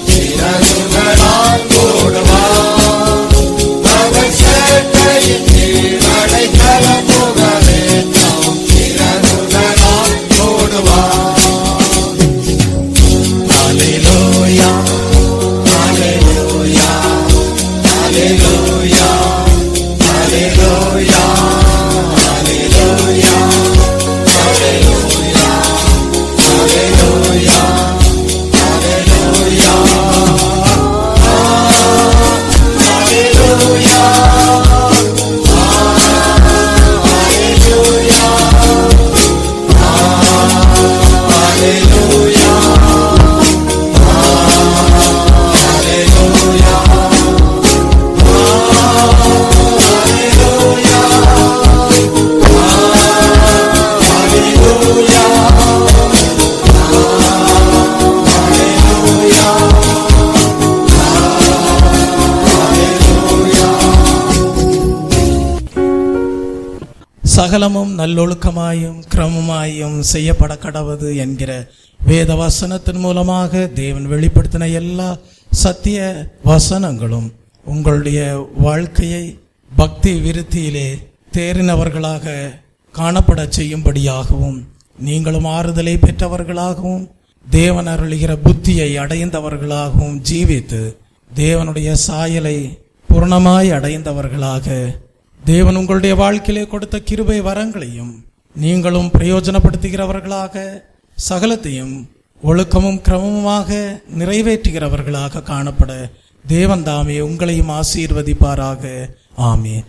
சிறகுகளால் போடுவார் சகலமும் நல்லொழுக்கமாயும் கிரமமாயும் செய்யப்பட கடவது என்கிற வேத வசனத்தின் மூலமாக தேவன் வெளிப்படுத்தின எல்லா சத்திய வசனங்களும் உங்களுடைய வாழ்க்கையை பக்தி விருத்தியிலே தேறினவர்களாக காணப்பட செய்யும்படியாகவும் நீங்களும் ஆறுதலை பெற்றவர்களாகவும் தேவன் அருளுகிற புத்தியை அடைந்தவர்களாகவும் ஜீவித்து தேவனுடைய சாயலை பூர்ணமாய் அடைந்தவர்களாக தேவன் உங்களுடைய வாழ்க்கையிலே கொடுத்த கிருபை வரங்களையும் நீங்களும் பிரயோஜனப்படுத்துகிறவர்களாக சகலத்தையும் ஒழுக்கமும் கிரமமுமாக நிறைவேற்றுகிறவர்களாக காணப்பட தேவன் தாமே உங்களையும் ஆசீர்வதிப்பாராக. ஆமென்.